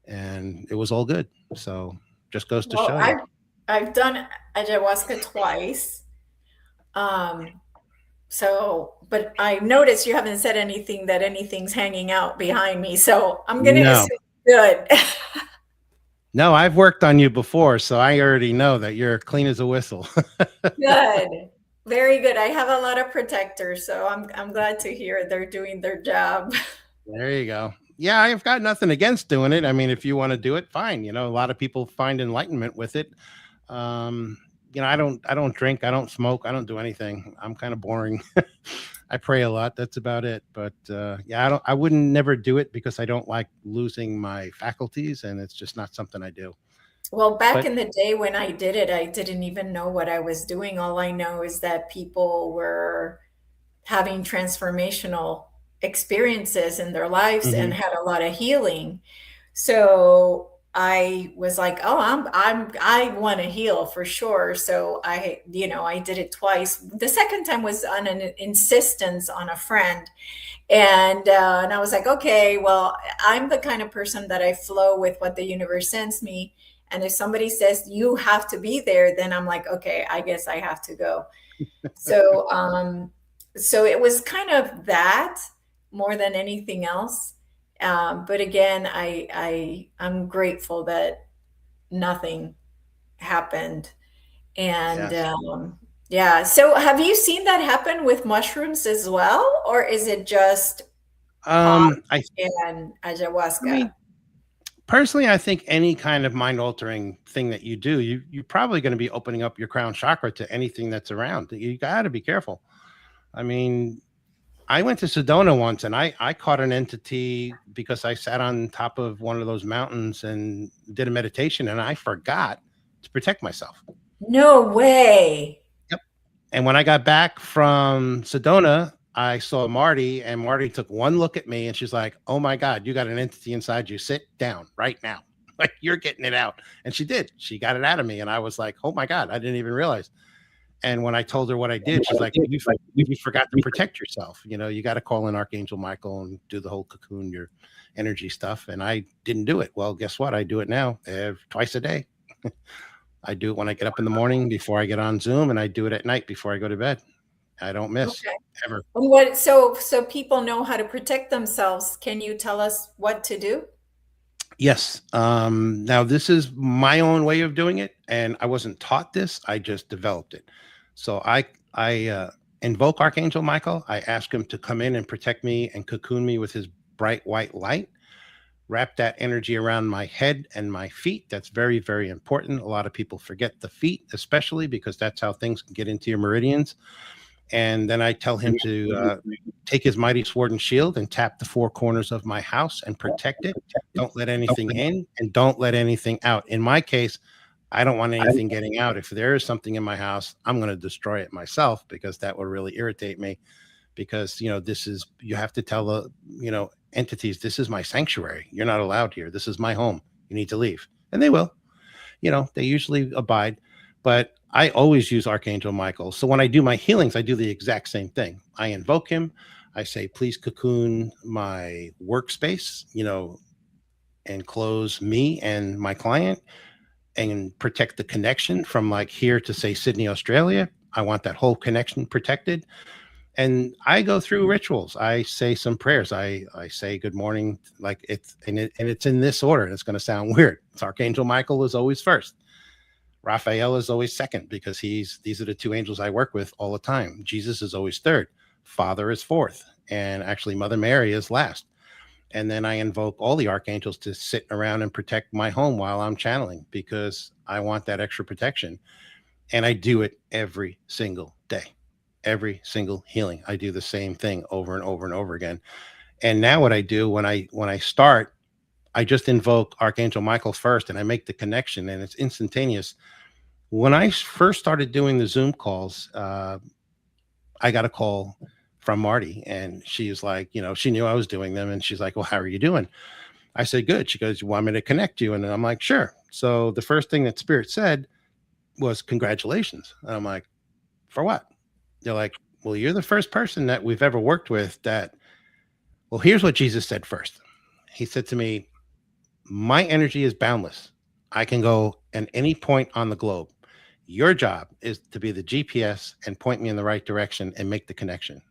And it was all good. So just goes to show you. I've done ayahuasca twice. But I noticed you haven't said anything that anything's hanging out behind me. So I'm going to assume good. No, I've worked on you before, so I already know that you're clean as a whistle. Good. Very good. I have a lot of protectors, so I'm glad to hear they're doing their job. There you go. Yeah, I've got nothing against doing it. I mean, if you want to do it, fine. A lot of people find enlightenment with it. I don't drink, I don't smoke, I don't do anything. I'm kind of boring. I pray a lot. That's about it. But yeah, I wouldn't never do it because I don't like losing my faculties, and it's just not something I do. Well, back But in the day when I did it, I didn't even know what I was doing. All I know is that people were having transformational experiences in their lives and mhm. had a lot of healing. So I was like, oh, I want to heal for sure. So I did it twice. The second time was on an insistence on a friend. And I was like, okay, well, I'm the kind of person that I flow with what the universe sends me. And if somebody says you have to be there, then I'm like, okay, I guess I have to go. So, so it was kind of that more than anything else. But again, I'm grateful that nothing happened. And Yes. yeah. So have you seen that happen with mushrooms as well, or is it just pot I and I ayahuasca? mean, personally, I think any kind of mind altering thing that you do, you're probably going to be opening up your crown chakra to anything that's around. You got to be careful. I mean, I went to Sedona once and I caught an entity because I sat on top of one of those mountains and did a meditation and I forgot to protect myself. No way. Yep. And when I got back from Sedona, I saw Marty and Marty took one look at me and she's like, "Oh my God, you got an entity inside you. Sit down right now. Like you're getting it out." And she did. She got it out of me. And I was like, "Oh my God, I didn't even realize." And when I told her what I did, she's like, you forgot to protect yourself. You know, you got to call in Archangel Michael and do the whole cocoon your energy stuff. And I didn't do it. Well, guess what? I do it now twice a day. I do it when I get up in the morning before I get on Zoom, and I do it at night before I go to bed. I don't miss Okay. ever. And what, so people know how to protect themselves. Can you tell us what to do? Yes. Now this is my own way of doing it, and I wasn't taught this. I just developed it. So I invoke Archangel Michael. I ask him to come in and protect me and cocoon me with his bright white light. Wrap that energy around my head and my feet. That's very, very important. A lot of people forget the feet, especially because that's how things can get into your meridians. And then I tell him to take his mighty sword and shield and tap the four corners of my house and protect it. Don't let anything in and don't let anything out. In my case, I don't want anything getting out. If there is something in my house, I'm going to destroy it myself because that would really irritate me. Because, you know, you have to tell the, entities, this is my sanctuary. You're not allowed here. This is my home. You need to leave. And they will. They usually abide. But I always use Archangel Michael. So when I do my healings, I do the exact same thing. I invoke him. I say, please cocoon my workspace, and close me and my client and protect the connection from like here to say Sydney, Australia. I want that whole connection protected. And I go through rituals. I say some prayers. I say good morning, like it's in this order. It's going to sound weird. It's Archangel Michael is always first. Raphael is always second because these are the two angels I work with all the time. Jesus is always third. Father is fourth. And actually Mother Mary is last. And then I invoke all the archangels to sit around and protect my home while I'm channeling because I want that extra protection. And I do it every single day. Every single healing. I do the same thing over and over and over again. And now what I do when I start, I just invoke Archangel Michael first and I make the connection and it's instantaneous. When I first started doing the Zoom calls, I got a call from Marty and she's like, she knew I was doing them and she's like, well, how are you doing? I said, good. She goes, you want me to connect you? And I'm like, sure. So the first thing that Spirit said was congratulations. And I'm like, for what? They're like, well, you're the first person that we've ever worked with that, well, here's what Jesus said first. He said to me, my energy is boundless. I can go at any point on the globe. Your job is to be the GPS and point me in the right direction and make the connection.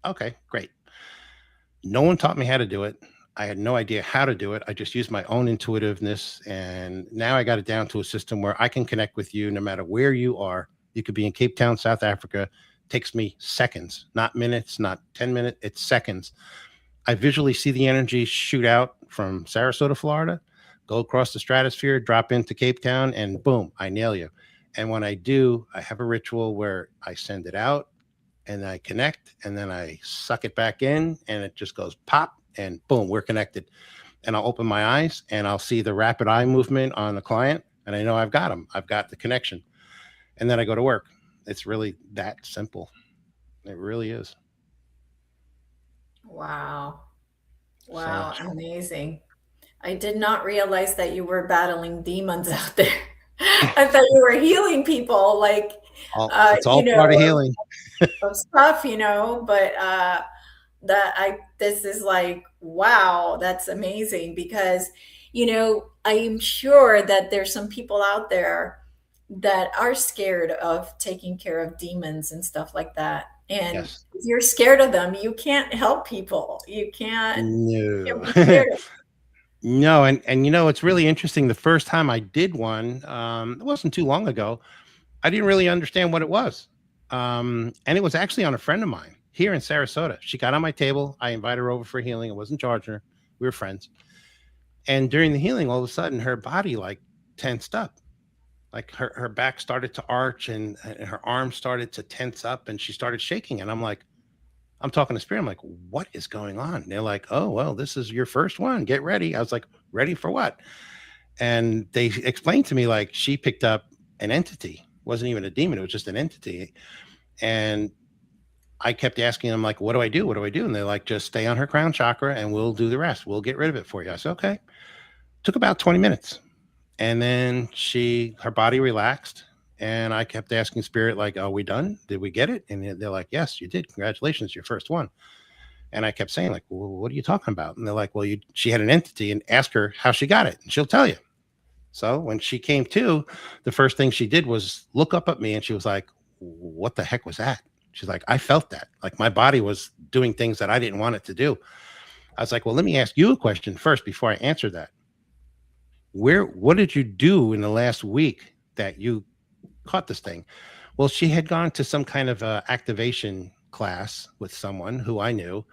Okay, great. No one taught me how to do it. I had no idea how to do it. I just used my own intuitiveness. And now I got it down to a system where I can connect with you no matter where you are. You could be in Cape Town, South Africa. It takes me seconds, not minutes, not 10 minutes. It's seconds. I visually see the energy shoot out from Sarasota, Florida, go across the stratosphere, drop into Cape Town, and boom, I nail you. And when I do, I have a ritual where I send it out. and I connect, and then I suck it back in, and it just goes pop, and boom, we're connected. And I'll open my eyes, and I'll see the rapid eye movement on the client, and I know I've got them. I've got the connection, and then I go to work. It's really that simple. It really is. Wow. So Wow, amazing. I did not realize that you were battling demons out there. I thought you were healing people, like, it's you all part of know, healing. of stuff, but this is like, wow, that's amazing because, I'm sure that there's some people out there that are scared of taking care of demons and stuff like that. And Yes. if you're scared of them, you can't help people. You can't No. be scared of. No, and it's really interesting. The first time I did one, it wasn't too long ago. I didn't really understand what it was. And it was actually on a friend of mine here in Sarasota. She got on my table. I invited her over for healing. I wasn't charging her. We were friends. And during the healing, all of a sudden her body like tensed up. Like her back started to arch, and her arms started to tense up, and she started shaking. And I'm like, I'm talking to spirit. I'm like, what is going on? And they're like, oh, well, this is your first one. Get ready. I was like, ready for what? And they explained to me like she picked up an entity. It wasn't even a demon. It was just an entity. And I kept asking them like, what do I do? What do I do? And they're like, just stay on her crown chakra and we'll do the rest. We'll get rid of it for you. I said, okay. Took about 20 minutes. And then her body relaxed. And I kept asking spirit, like, are we done? Did we get it? And they're like, yes, you did. Congratulations. Your first one. And I kept saying like, well, what are you talking about? And they're like, well, she had an entity, and ask her how she got it, and she'll tell you. So when she came to, the first thing she did was look up at me, and she was like, what the heck was that? She's like, I felt that. Like my body was doing things that I didn't want it to do. I was like, well, let me ask you a question first before I answer that. What did you do in the last week that you caught this thing? Well, she had gone to some kind of activation class with someone who I knew.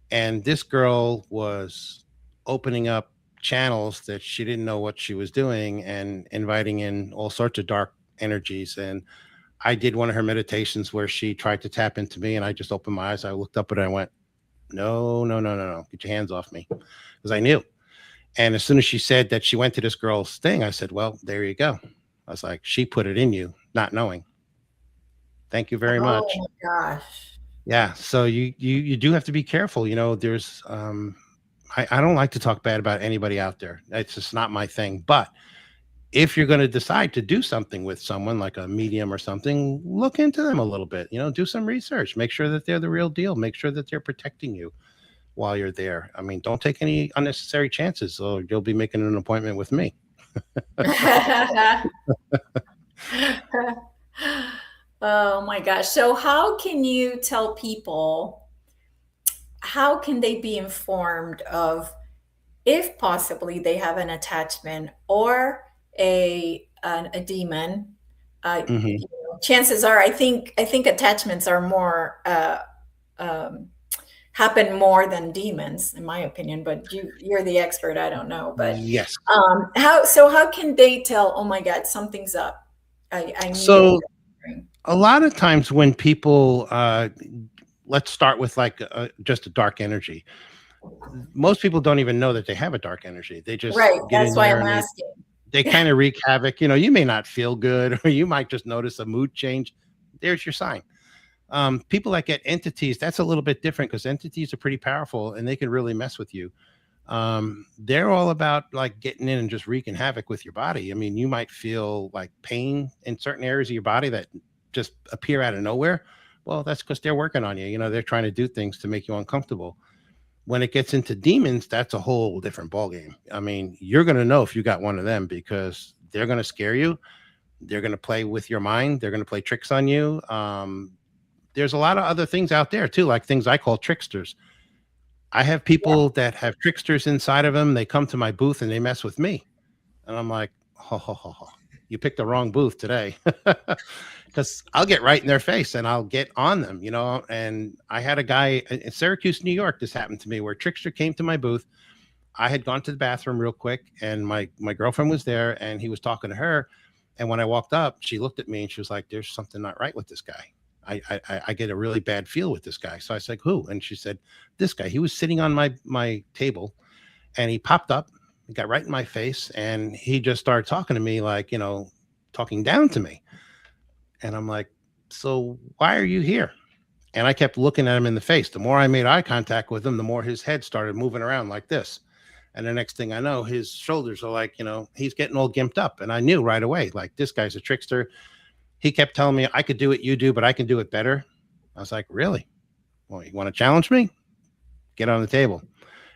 And this girl was opening up channels that she didn't know what she was doing and inviting in all sorts of dark energies. And I did one of her meditations where she tried to tap into me, and I just opened my eyes. I looked up at her and I went, no, no, no, no, no. Get your hands off me. Because I knew. And as soon as she said that she went to this girl's thing, I said, well, there you go. I was like, she put it in you, not knowing. Thank you very much. Oh my gosh. Yeah. So you do have to be careful. There's I don't like to talk bad about anybody out there. It's just not my thing. But if you're going to decide to do something with someone like a medium or something, look into them a little bit, do some research, make sure that they're the real deal, make sure that they're protecting you while you're there. I mean, don't take any unnecessary chances, or you'll be making an appointment with me. Oh my gosh. So how can you tell people, how can they be informed of if possibly they have an attachment or a demon? Mhm. Chances are, I think attachments are more happen more than demons, in my opinion. But you're the expert. I don't know. But Yes. how can they tell? Oh my God, something's up. I need So it. a lot of times when people, let's start with like just a dark energy. Most people don't even know that they have a dark energy. They just Right. get That's in why there I'm and asking. they kind of wreak havoc. You may not feel good, or you might just notice a mood change. There's your sign. People that get entities, that's a little bit different, because entities are pretty powerful and they can really mess with you. They're all about like getting in and just wreaking havoc with your body. I mean, you might feel like pain in certain areas of your body that just appear out of nowhere. Well, that's because they're working on you. They're trying to do things to make you uncomfortable. When it gets into demons, that's a whole different ballgame. I mean, you're going to know if you got one of them, because they're going to scare you. They're going to play with your mind. They're going to play tricks on you. There's a lot of other things out there too, like things I call tricksters. I have people that have tricksters inside of them. They come to my booth and they mess with me. And I'm like, ho, ho, ho, ho. You picked the wrong booth today. Because I'll get right in their face and I'll get on them, And I had a guy in Syracuse, New York. This happened to me, where a trickster came to my booth. I had gone to the bathroom real quick, and my girlfriend was there, and he was talking to her. And when I walked up, she looked at me and she was like, there's something not right with this guy. I get a really bad feel with this guy. So I said, who? And she said, this guy. He was sitting on my table, and he popped up. He got right in my face, and he just started talking to me like, talking down to me. And I'm like, so why are you here? And I kept looking at him in the face. The more I made eye contact with him, the more his head started moving around like this. And the next thing I know, his shoulders are like, he's getting all gimped up. And I knew right away, like, this guy's a trickster. He kept telling me, I could do what you do, but I can do it better. I was like, really? Well, you want to challenge me? Get on the table.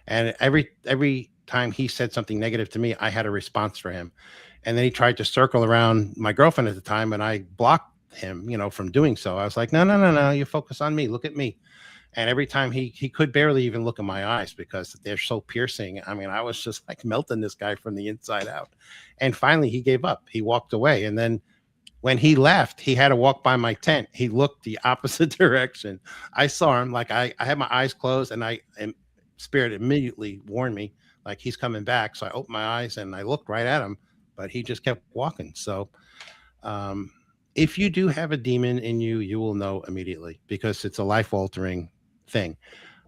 And every time he said something negative to me, I had a response for him. And then he tried to circle around my girlfriend at the time, and I blocked him, from doing so. I was like, no, you focus on me. Look at me. And every time he could barely even look in my eyes because they're so piercing. I mean, I was just like melting this guy from the inside out. And finally he gave up. He walked away. And then when he left, he had to walk by my tent. He looked the opposite direction. I saw him, like I had my eyes closed, and Spirit immediately warned me, like, he's coming back. So I opened my eyes and I looked right at him, but he just kept walking. So if you do have a demon in you, you will know immediately because it's a life-altering thing.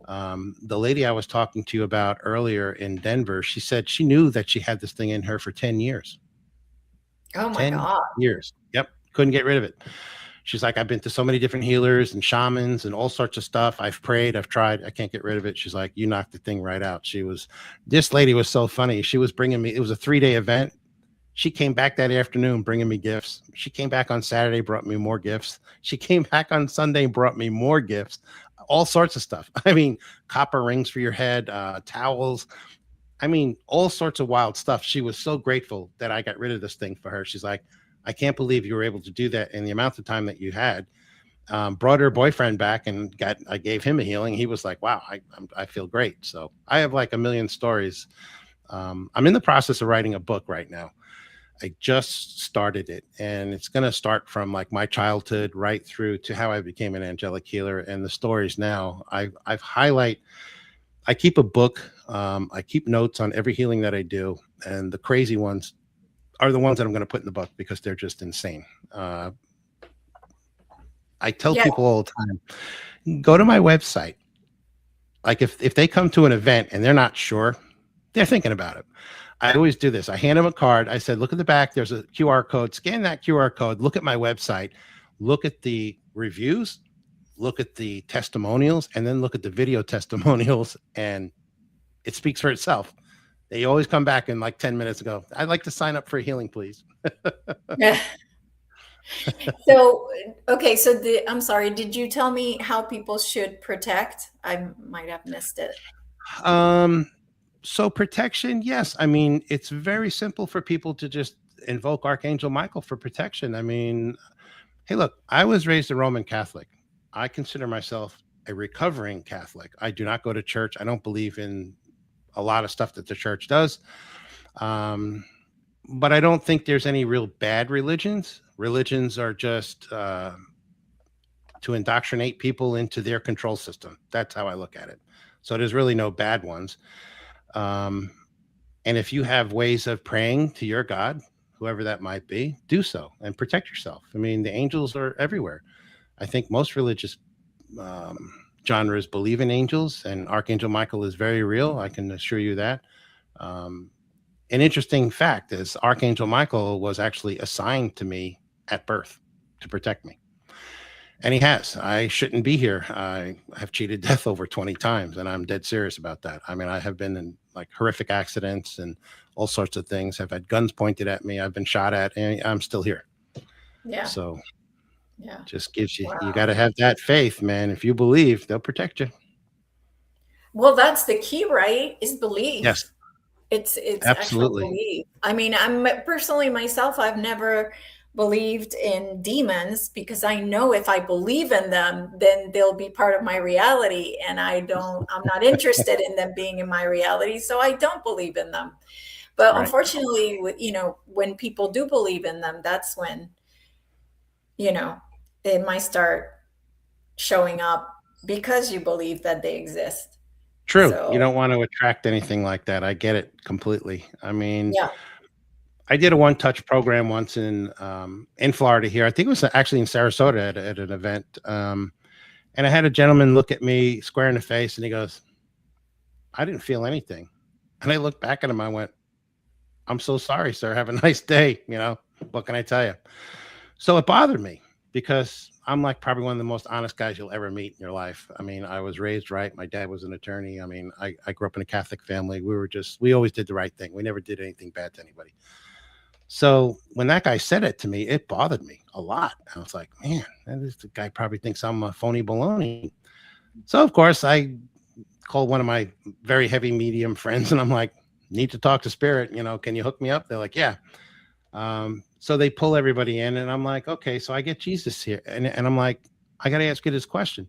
The lady I was talking to you about earlier in Denver, she said she knew that she had this thing in her for 10 years. Oh my 10 God. years. Yep. Couldn't get rid of it. She's like, I've been to so many different healers and shamans and all sorts of stuff. I've prayed, I've tried. I can't get rid of it. She's like, you knocked the thing right out. This lady was so funny. She was bringing me, it was a 3-day event. She came back that afternoon bringing me gifts. She came back on Saturday, brought me more gifts. She came back on Sunday, brought me more gifts, all sorts of stuff. I mean, copper rings for your head, towels. I mean, all sorts of wild stuff. She was so grateful that I got rid of this thing for her. She's like, I can't believe you were able to do that in the amount of time that you had. Brought her boyfriend back and I gave him a healing. He was like, wow, I feel great. So I have like a million stories. I'm in the process of writing a book right now. I just started it, and it's going to start from like my childhood right through to how I became an angelic healer. And the stories now I keep a book. I keep notes on every healing that I do. And the crazy ones are the ones that I'm going to put in the book because they're just insane. I tell people all the time, go to my website. Like if they come to an event and they're not sure, they're thinking about it. I always do this. I hand them a card. I said, look at the back. There's a QR code. Scan that QR code. Look at my website. Look at the reviews. Look at the testimonials. And then look at the video testimonials. And it speaks for itself. They always come back in like 10 minutes ago. I'd like to sign up for a healing, please. Yeah. So, okay. So I'm sorry. Did you tell me how people should protect? I might have missed it. So protection, yes. I mean, it's very simple for people to just invoke Archangel Michael for protection. I mean, hey, look, I was raised a Roman Catholic. I consider myself a recovering Catholic. I do not go to church. I don't believe in a lot of stuff that the church does. But I don't think there's any real bad religions. Religions are just to indoctrinate people into their control system. That's how I look at it. So there's really no bad ones. And if you have ways of praying to your God, whoever that might be, do so and protect yourself. I mean, the angels are everywhere. I think most religious genres believe in angels, and Archangel Michael is very real. I can assure you that. An interesting fact is Archangel Michael was actually assigned to me at birth to protect me. And he has. I shouldn't be here. I have cheated death over 20 times, and I'm dead serious about that. I mean, I have been in like horrific accidents and all sorts of things. I've had guns pointed at me. I've been shot at, and I'm still here. Yeah. So yeah, just gives you, you got to have that faith, man. If you believe, they'll protect you. Well, that's the key, right? Is belief. Yes. It's Absolutely. actual belief. I mean, I'm personally myself, I've never believed in demons because I know if I believe in them, then they'll be part of my reality. And I'm not interested in them being in my reality. So I don't believe in them. But Right. unfortunately, when people do believe in them, that's when, it might start showing up because you believe that they exist. True. So, You don't want to attract anything like that. I get it completely. I mean, yeah. I did a one touch program once in Florida here. I think it was actually in Sarasota at an event. And I had a gentleman look at me square in the face and he goes, I didn't feel anything. And I looked back at him. I went, I'm so sorry, sir. Have a nice day. You know, what can I tell you? So it bothered me because I'm like probably one of the most honest guys you'll ever meet in your life. I mean, I was raised right. My dad was an attorney. I mean, I grew up in a Catholic family. We always did the right thing. We never did anything bad to anybody. So when that guy said it to me, it bothered me a lot. I was like, man, this guy probably thinks I'm a phony baloney. So of course I called one of my very heavy medium friends and I'm like, need to talk to spirit, you know, can you hook me up? They're like, yeah. So they pull everybody in and I'm like, okay, so I get Jesus here. And I'm like, I got to ask you this question.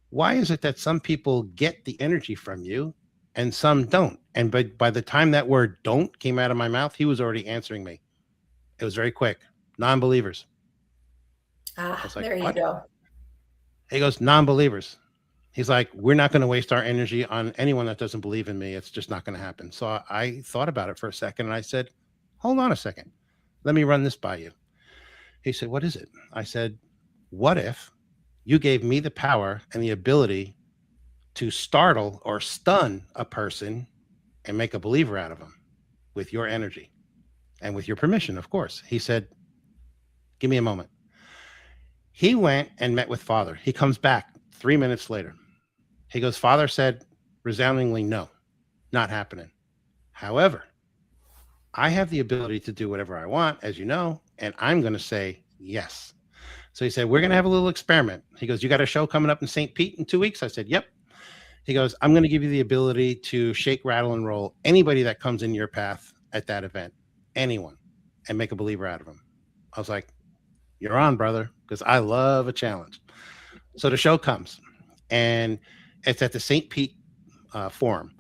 Why is it that some people get the energy from you and some don't? And by the time that word don't came out of my mouth, he was already answering me. It was very quick. Non-believers. Ah, Like, there you what? go. He goes, non-believers. He's like, we're not going to waste our energy on anyone that doesn't believe in me. It's just not going to happen. So I thought about it for a second and I said, hold on a second. Let me run this by you. He said, what is it? I said, what if you gave me the power and the ability to startle or stun a person and make a believer out of them with your energy and with your permission, of course? He said, give me a moment. He went and met with Father. He comes back 3 minutes later. He goes, Father said resoundingly, no, not happening. However, I have the ability to do whatever I want, as you know, and I'm going to say yes. So he said, we're going to have a little experiment. He goes, you got a show coming up in St. Pete in 2 weeks? I said, yep. He goes, I'm going to give you the ability to shake, rattle, and roll anybody that comes in your path at that event, anyone, and make a believer out of them. I was like, you're on, brother, because I love a challenge. So the show comes, and it's at the St. Pete Forum.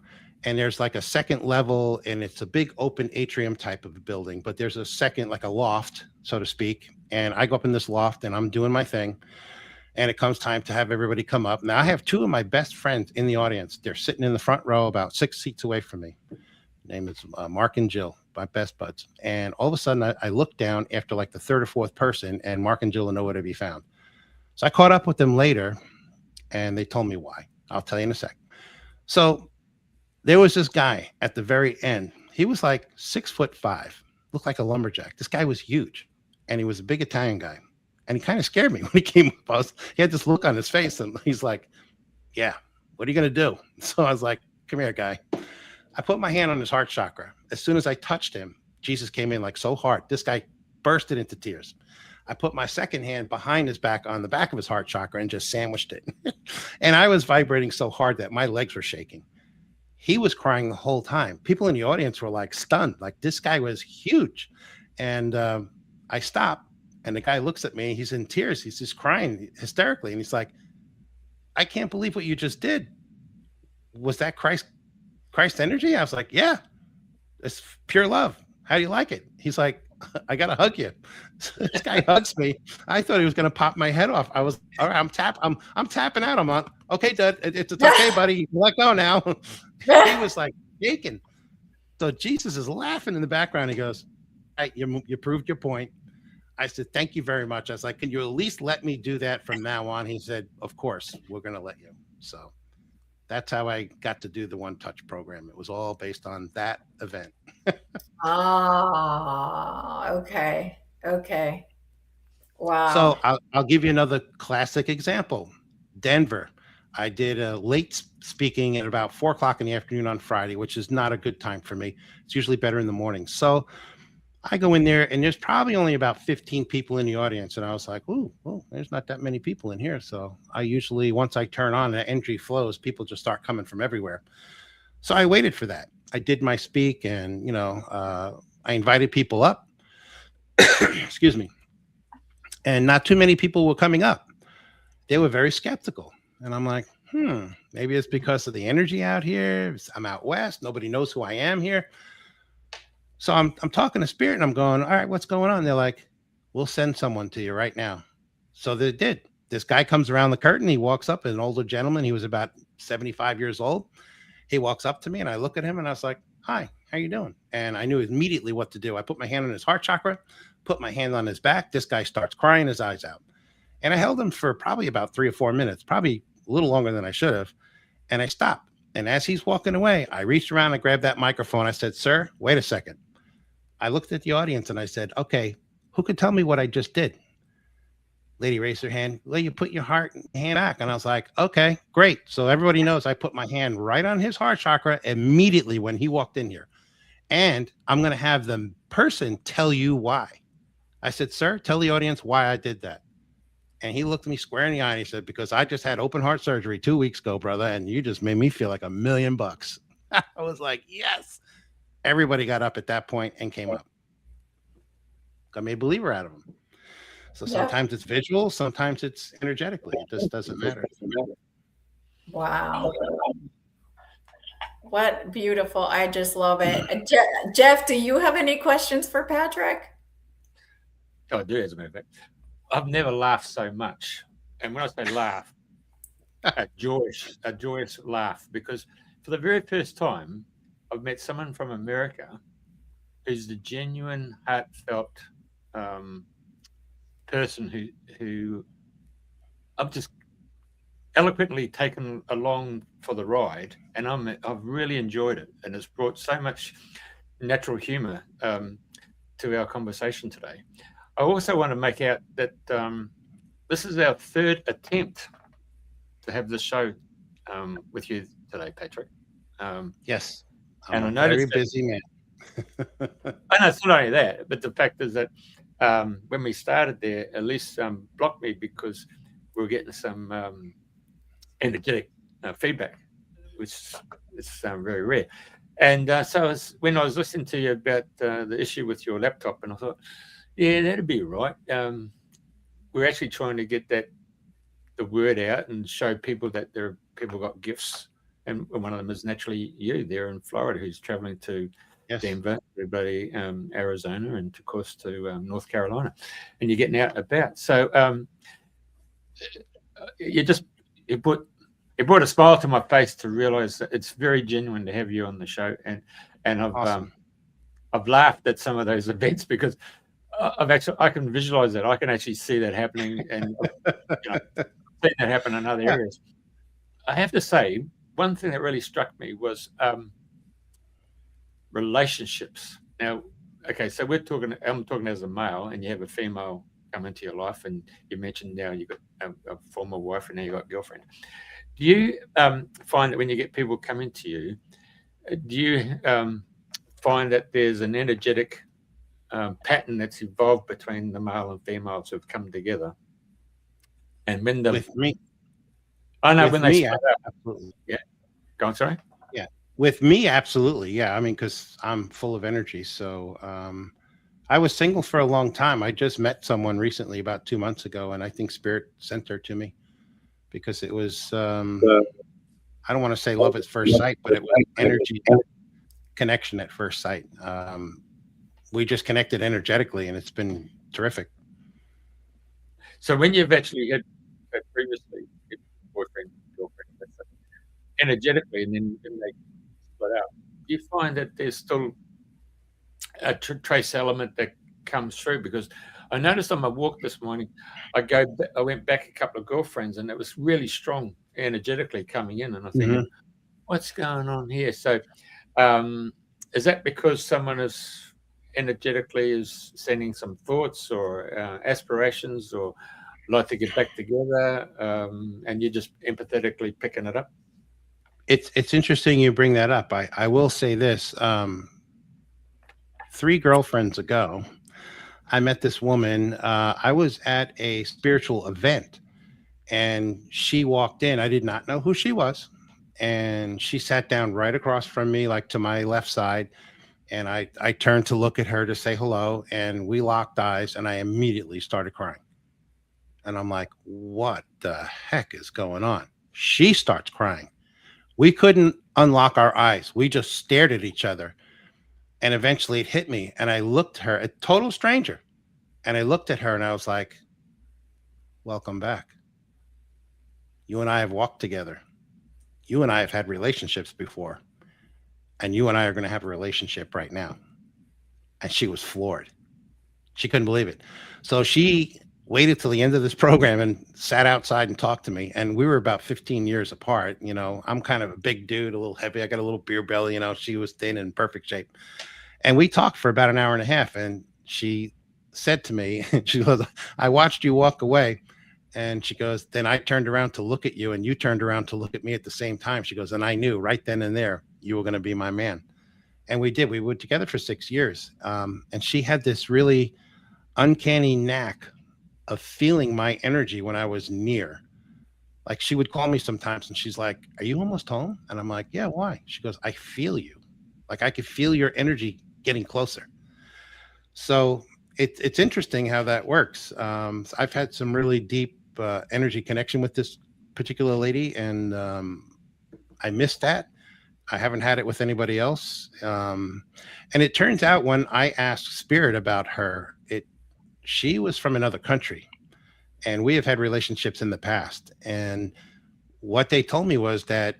And there's like a second level, and it's a big open atrium type of a building, but there's a second, like a loft, so to speak. And I go up in this loft and I'm doing my thing. And it comes time to have everybody come up. Now I have two of my best friends in the audience. They're sitting in the front row about 6 seats away from me. Name is Mark and Jill, my best buds. And all of a sudden I look down after like the third or fourth person, and Mark and Jill are nowhere to be found. So I caught up with them later and they told me why. I'll tell you in a sec. So there was this guy at the very end. He was like 6'5", looked like a lumberjack. This guy was huge, and he was a big Italian guy. And he kind of scared me when he came up. He had this look on his face, and he's like, yeah, what are you going to do? So I was like, come here, guy. I put my hand on his heart chakra. As soon as I touched him, Jesus came in like so hard. This guy bursted into tears. I put my second hand behind his back on the back of his heart chakra and just sandwiched it. And I was vibrating so hard that my legs were shaking. He was crying the whole time. People in the audience were like stunned, like this guy was huge. And I stopped, and the guy looks at me. He's in tears. He's just crying hysterically. And he's like, I can't believe what you just did. Was that Christ energy? I was like, yeah, it's pure love. How do you like it? He's like, I got to hug you. So this guy hugs me. I thought he was going to pop my head off. I was, all right, I'm tapping out. I'm on. Okay, Dad, it's okay, buddy. Let go now. He was like shaking. So Jesus is laughing in the background. He goes, hey, you proved your point. I said, thank you very much. I was like, can you at least let me do that from now on? He said, of course, we're going to let you. So that's how I got to do the One Touch program. It was all based on that event. Okay. Wow. So I'll give you another classic example. Denver. I did a late speaking at about 4 o'clock in the afternoon on Friday, which is not a good time for me. It's usually better in the morning. So I go in there, and there's probably only about 15 people in the audience. And I was like, ooh, there's not that many people in here. So I usually, once I turn on the energy flows, people just start coming from everywhere. So I waited for that. I did my speak, and, I invited people up. Excuse me. And not too many people were coming up. They were very skeptical. And I'm like, maybe it's because of the energy out here. I'm out west. Nobody knows who I am here. So I'm talking to Spirit, and I'm going, all right, what's going on? They're like, we'll send someone to you right now. So they did. This guy comes around the curtain. He walks up, an older gentleman. He was about 75 years old. He walks up to me, and I look at him, and I was like, hi, how you doing? And I knew immediately what to do. I put my hand on his heart chakra, put my hand on his back. This guy starts crying his eyes out. And I held him for probably about 3 or 4 minutes, probably a little longer than I should have. And I stopped. And as he's walking away, I reached around and grabbed that microphone. I said, sir, wait a second. I looked at the audience and I said, okay, who could tell me what I just did? Lady raised her hand. Well, you put your hand back. And I was like, okay, great. So everybody knows I put my hand right on his heart chakra immediately when he walked in here. And I'm going to have the person tell you why. I said, sir, tell the audience why I did that. And he looked at me square in the eye and he said, because I just had open heart surgery 2 weeks ago, brother. And you just made me feel like $1 million. I was like, yes. Everybody got up at that point and came up. Got made a believer out of him. So sometimes it's visual, sometimes it's energetically. It just doesn't matter. Wow. What beautiful. I just love it. Jeff, do you have any questions for Patrick? Oh, I do, as a matter of fact. I've never laughed so much. And when I say laugh, a joyous laugh, because for the very first time, I've met someone from America who's the genuine, heartfelt person who I've just eloquently taken along for the ride, and I've really enjoyed it, and it's brought so much natural humor to our conversation today. I also want to make out that this is our 3rd attempt to have this show with you today, Patrick. Yes, I'm and I noticed very busy man. I know it's not only that, but the fact is that when we started there, Elisa blocked me because we were getting some energetic feedback, which is very rare. And so when I was listening to you about the issue with your laptop, and I thought, yeah, that'd be right. We're actually trying to get the word out and show people that there are people got gifts, and one of them is naturally you there in Florida, who's traveling to Denver, everybody, Arizona, and of course to North Carolina, and you're getting out and about. So it brought a smile to my face to realize that it's very genuine to have you on the show, and I've laughed at some of those events because I can visualize that. I can actually see that happening, and seen that happen in other areas. I have to say, one thing that really struck me was relationships. Now, okay, so I'm talking as a male, and you have a female come into your life, and you mentioned now you've got a former wife, and now you've got a girlfriend. Do you find that when you get people coming to you, do you find that there's an energetic pattern that's evolved between the male and females who've come together? And when with me, I know with when they me, split up, absolutely. Yeah, go on. Sorry. Yeah, with me, absolutely. Yeah, I mean, because I'm full of energy. So I was single for a long time. I just met someone recently about 2 months ago, and I think Spirit sent her to me because it was I don't want to say love at first sight, but it was energy connection at first sight. We just connected energetically, and it's been terrific. So when you've actually had previously boyfriend, girlfriend, energetically, and then they split out, do you find that there's still a trace element that comes through? Because I noticed on my walk this morning, I went back a couple of girlfriends, and it was really strong energetically coming in, and I think, what's going on here? So is that because someone is energetically sending some thoughts or aspirations, or like to get back together, and you're just empathetically picking it up? It's interesting you bring that up. I will say this. 3 girlfriends ago, I met this woman. I was at a spiritual event, and she walked in. I did not know who she was, and she sat down right across from me, like to my left side. And I turned to look at her to say hello, and we locked eyes, and I immediately started crying. And I'm like, what the heck is going on? She starts crying. We couldn't unlock our eyes. We just stared at each other. And eventually it hit me. And I looked at her, a total stranger. And I looked at her and I was like, welcome back. You and I have walked together. You and I have had relationships before. and you and I are going to have a relationship right now. And she was floored. She couldn't believe it. So she waited till the end of this program and sat outside and talked to me. And we were about 15 years apart. You know, I'm kind of a big dude, a little heavy. I got a little beer belly. You know, she was thin and in perfect shape. And we talked for about an hour and a half. And she said to me, she goes, I watched you walk away. And she goes, then I turned around to look at you and you turned around to look at me at the same time. She goes, and I knew right then and there you were going to be my man. And we did. We were together for 6 years. And she had this really uncanny knack of feeling my energy when I was near. Like she would call me sometimes and she's like, are you almost home? And I'm like, yeah, why? She goes, I feel you. Like I could feel your energy getting closer. So it's interesting how that works. I've had some really deep energy connection with this particular lady, and I missed that. I haven't had it with anybody else. And it turns out when I asked Spirit about her, she was from another country, and we have had relationships in the past. And what they told me was that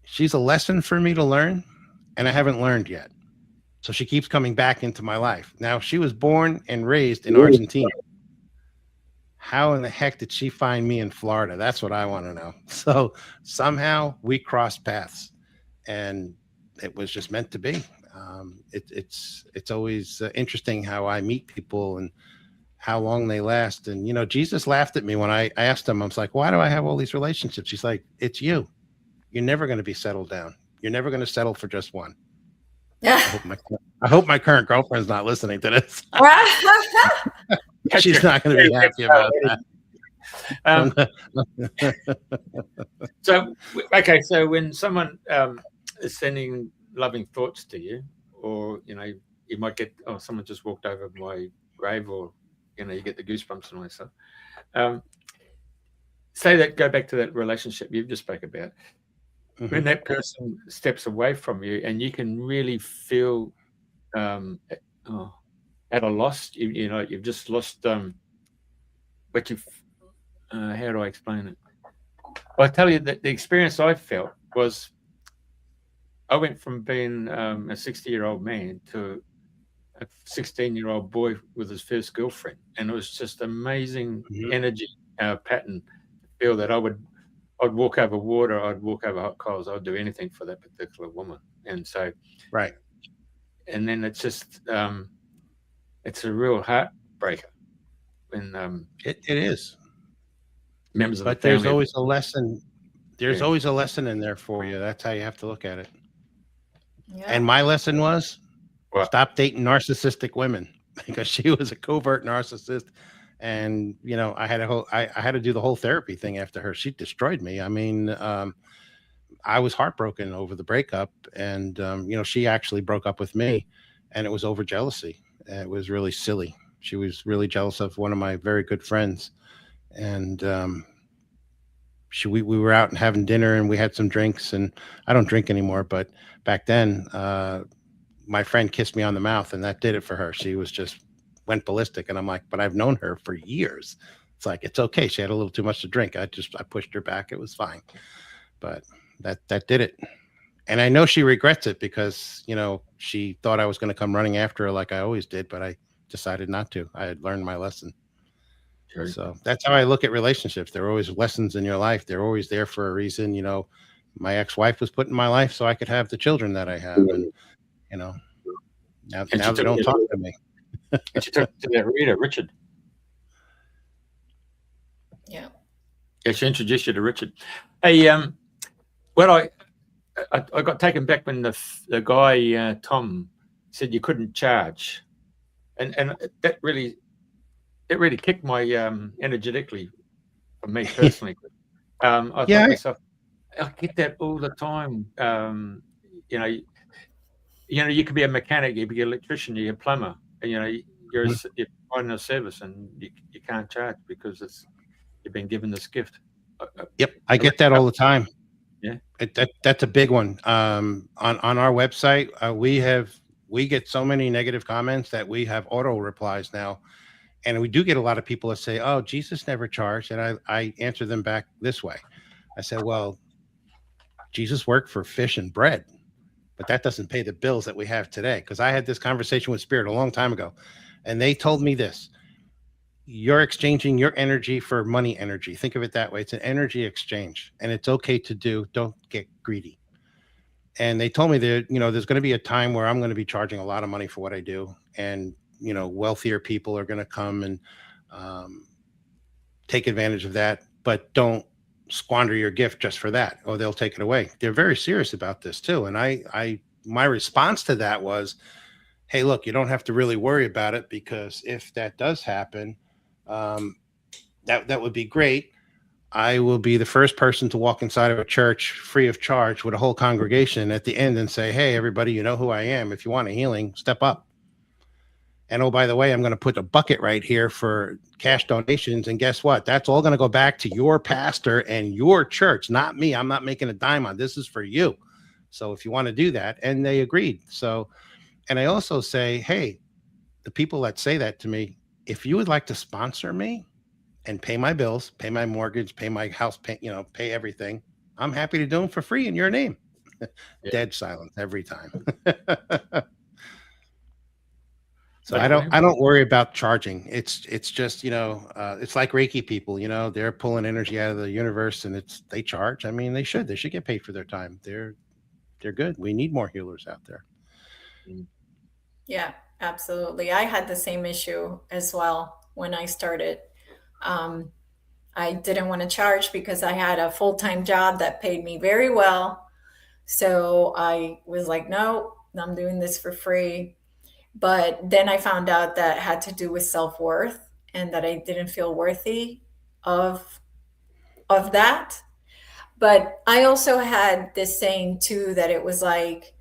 she's a lesson for me to learn, and I haven't learned yet. So she keeps coming back into my life. Now, she was born and raised in Argentina. How in the heck did she find me in Florida? That's what I want to know. So somehow we crossed paths, and it was just meant to be. It's always interesting how I meet people and how long they last. And, you know, Jesus laughed at me when I asked him, I was like, why do I have all these relationships? He's like, it's you. You're never going to be settled down. You're never going to settle for just one. I hope my current girlfriend's not listening to this. She's not going to be happy about that. So when someone is sending loving thoughts to you, or, you know, you might get, oh, someone just walked over my grave, or, you know, you get the goosebumps and all that stuff. Say that, go back to that relationship you just spoke about. Mm-hmm. When that person steps away from you and you can really feel at a loss, you know, you've just lost what you've, how do I explain it? Well, I tell you that the experience I felt was I went from being a 60-year-old man to a 16-year-old boy with his first girlfriend. And it was just amazing energy pattern to feel that I'd walk over water, I'd walk over hot coals, I'd do anything for that particular woman. And so, right. And then it's just, it's a real heartbreaker when it is. Members of but the family. There's always a lesson. There's always a lesson in there for you. That's how you have to look at it. Yeah. And my lesson was stop dating narcissistic women, because she was a covert narcissist. And, you know, I had to do the whole therapy thing after her. She destroyed me. I mean, I was heartbroken over the breakup, and, you know, she actually broke up with me, and it was over jealousy. It was really silly. She was really jealous of one of my very good friends. And, we were out and having dinner, and we had some drinks, and I don't drink anymore, but back then, my friend kissed me on the mouth, and that did it for her. She was just went ballistic. And I'm like, but I've known her for years. It's like, it's okay. She had a little too much to drink. I pushed her back. It was fine. But that did it. And I know she regrets it, because, you know, she thought I was going to come running after her like I always did, but I decided not to. I had learned my lesson. Sure. So that's how I look at relationships. There are always lessons in your life. They're always there for a reason. You know, my ex-wife was put in my life so I could have the children that I have. And, you know, now they don't talk to me. And she took to that reader, Richard. Yeah. Yeah, she introduced you to Richard. Hey, well, I got taken back when the guy Tom said you couldn't charge, and that really kicked my energetically for me personally. I thought to myself, I get that all the time. You know, you could be a mechanic, you could be an electrician, you're a plumber. You know, you're providing a service, and you can't charge because you've been given this gift. Yep, I get that all the time. Yeah, that's a big one. On our website, we get so many negative comments that we have auto replies now, and we do get a lot of people that say, "Oh, Jesus never charged," and I answer them back this way. I said, "Well, Jesus worked for fish and bread. but that doesn't pay the bills that we have today. Because I had this conversation with Spirit a long time ago, and they told me this: you're exchanging your energy for money energy. Think of it that way. It's an energy exchange, and it's okay to do. Don't get greedy. And they told me that, there's going to be a time where I'm going to be charging a lot of money for what I do, and wealthier people are going to come and um, take advantage of that, but don't squander your gift just for that, or they'll take it away. They're very serious about this too. And my response to that was, hey, look, you don't have to really worry about it, because if that does happen, um, that would be great. I will be the first person to walk inside of a church free of charge with a whole congregation at the end and say, hey, everybody, you know who I am. If you want a healing, step up. And oh, by the way, I'm going to put a bucket right here for cash donations. And guess what? That's all going to go back to your pastor and your church, not me. I'm not making a dime on this. Is for you. So if you want to do that, and they agreed. So, and I also say, hey, the people that say that to me, if you would like to sponsor me and pay my bills, pay my mortgage, pay my house, pay everything, I'm happy to do them for free in your name. Yeah. Dead silence every time. So I don't worry about charging. It's just, it's like Reiki people, they're pulling energy out of the universe, and they charge. I mean, they should get paid for their time. They're good. We need more healers out there. Yeah, absolutely. I had the same issue as well when I started. I didn't want to charge because I had a full-time job that paid me very well. So I was like, no, I'm doing this for free. But then I found out that had to do with self-worth, and that I didn't feel worthy of that. But I also had this saying too, that it was like,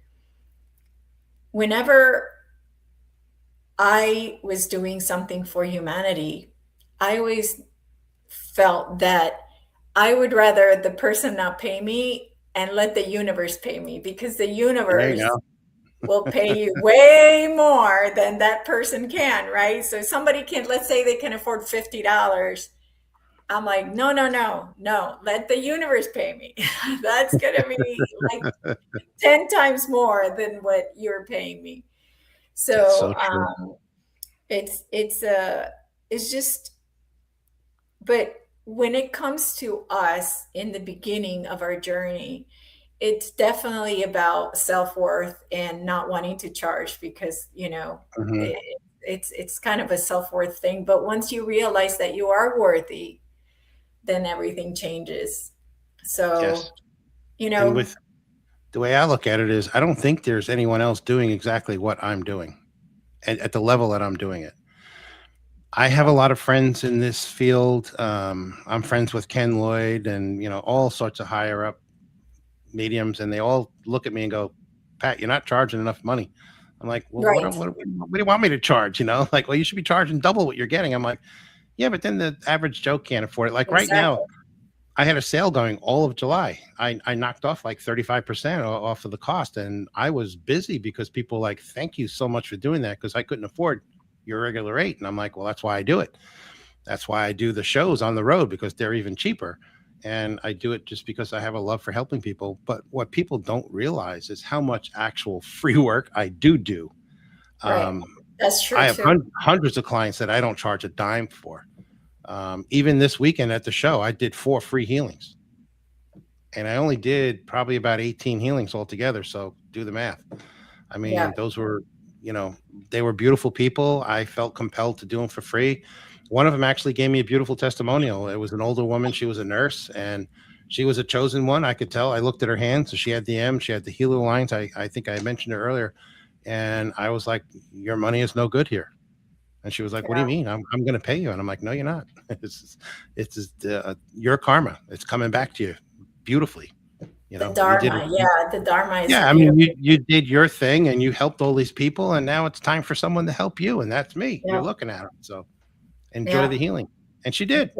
whenever I was doing something for humanity, I always felt that I would rather the person not pay me and let the universe pay me, because the universe will pay you way more than that person can, right? So somebody can, let's say they can afford $50. I'm like, no, let the universe pay me. That's going to be like 10 times more than what you're paying me. So it's just, but when it comes to us in the beginning of our journey, it's definitely about self-worth and not wanting to charge, because, it's kind of a self-worth thing. But once you realize that you are worthy, then everything changes. So, yes. And with the way I look at it is, I don't think there's anyone else doing exactly what I'm doing at the level that I'm doing it. I have a lot of friends in this field. I'm friends with Ken Lloyd and, all sorts of higher up mediums, and they all look at me and go, Pat, you're not charging enough money. I'm like, well, right. what do you want me to charge? Like, well, you should be charging double what you're getting. I'm like, yeah, but then the average Joe can't afford it. Like right now, I had a sale going all of July. I knocked off like 35% off of the cost, and I was busy because people were like, thank you so much for doing that, because I couldn't afford your regular rate. And I'm like, well, that's why I do it. That's why I do the shows on the road, because they're even cheaper. And I do it just because I have a love for helping people. But what people don't realize is how much actual free work I do. Right. That's true. I have hundreds of clients that I don't charge a dime for. Even this weekend at the show, I did 4 free healings. And I only did probably about 18 healings altogether. So do the math. I mean, those were, they were beautiful people. I felt compelled to do them for free. One of them actually gave me a beautiful testimonial. It was an older woman. She was a nurse, and she was a chosen one. I could tell. I looked at her hands. So she had the M. She had the healer lines. I think I mentioned it earlier. And I was like, your money is no good here. And she was like, what do you mean? I'm going to pay you. And I'm like, no, you're not. It's your karma. It's coming back to you beautifully. The Dharma. The Dharma is I mean, you did your thing, and you helped all these people, and now it's time for someone to help you. And that's me. You're looking at it. So enjoy the healing. And she did.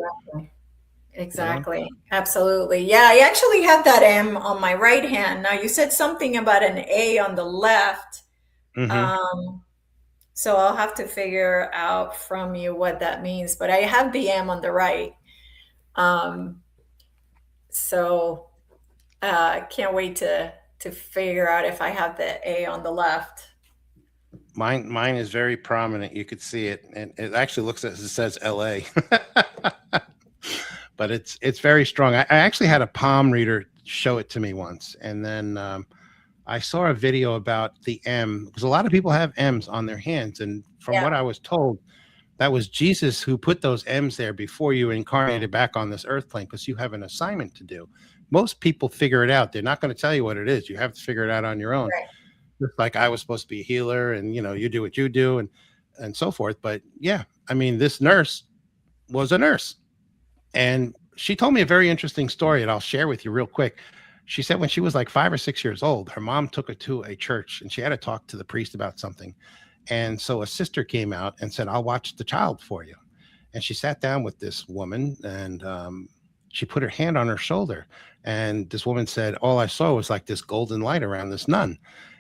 Exactly. Absolutely. Yeah, I actually have that M on my right hand. Now, you said something about an A on the left. Mm-hmm. So I'll have to figure out from you what that means. But I have the M on the right. So can't wait to to figure out if I have the A on the left. Mine is very prominent. You could see it, and it actually looks as it says L.A. But it's very strong. I actually had a palm reader show it to me once, and then I saw a video about the M, because a lot of people have M's on their hands, and from what I was told, that was Jesus who put those M's there before you incarnated back on this earth plane, because you have an assignment to do. Most people figure it out. They're not going to tell you what it is. You have to figure it out on your own. Right. Just like I was supposed to be a healer, and you do what you do, and so forth. But yeah, I mean, this nurse was a nurse, and she told me a very interesting story, and I'll share with you real quick. She said when she was like 5 or 6 years old, her mom took her to a church, and she had to talk to the priest about something. And so a sister came out and said, "I'll watch the child for you." And she sat down with this woman, and she put her hand on her shoulder. And this woman said, "All I saw was like this golden light around this nun."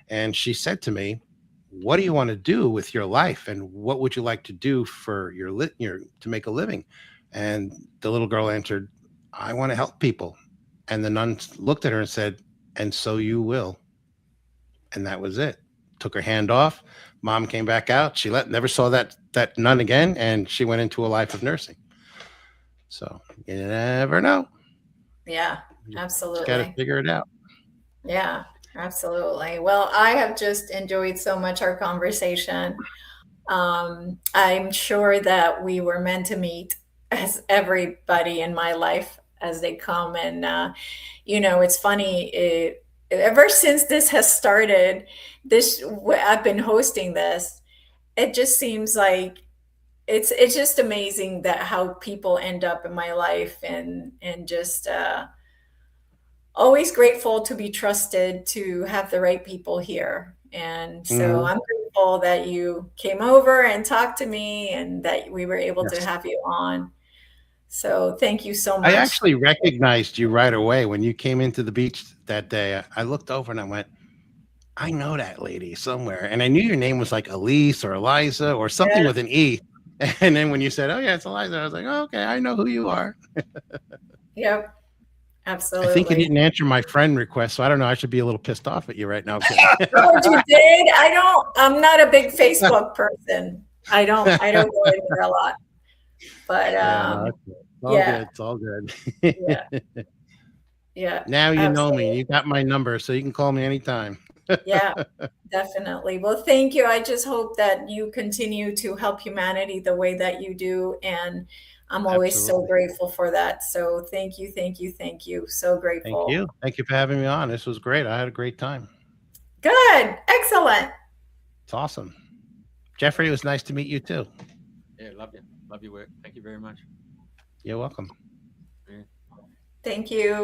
And she said to me, "What do you want to do with your life? And what would you like to do for your to make a living?" And the little girl answered, "I want to help people." And the nun looked at her and said, "And so you will." And that was it. Took her hand off. Mom came back out. She never saw that nun again, and she went into a life of nursing. So you never know. Yeah, absolutely. Got to figure it out. Yeah, absolutely. Well, I have just enjoyed so much our conversation. I'm sure that we were meant to meet, as everybody in my life as they come. And, it's funny, ever since this has started, I've been hosting this, it just seems like it's just amazing that how people end up in my life, and just always grateful to be trusted to have the right people here. And so I'm grateful that you came over and talked to me, and that we were able to have you on. So thank you so much. I actually recognized you right away when you came into the beach that day. I looked over and I went, "I know that lady somewhere." And I knew your name was like Elise or Eliza or something with an E. And then when you said, "Oh yeah, it's Eliza," I was like, "Oh, okay, I know who you are." Yep. Absolutely. I think you didn't answer my friend request, so I don't know. I should be a little pissed off at you right now. Oh, you did? I'm not a big Facebook person. I don't go in there a lot. But it's all good. Yeah. Now you know me. You got my number, so you can call me anytime. Yeah, definitely. Well, thank you. I just hope that you continue to help humanity the way that you do, and I'm always so grateful for that. So thank you, thank you, thank you. So grateful. Thank you for having me on. This was great. I had a great time. Good. Excellent. It's awesome. Jeffrey, it was nice to meet you too. Yeah, love you. Love your work. Thank you very much. You're welcome. Thank you.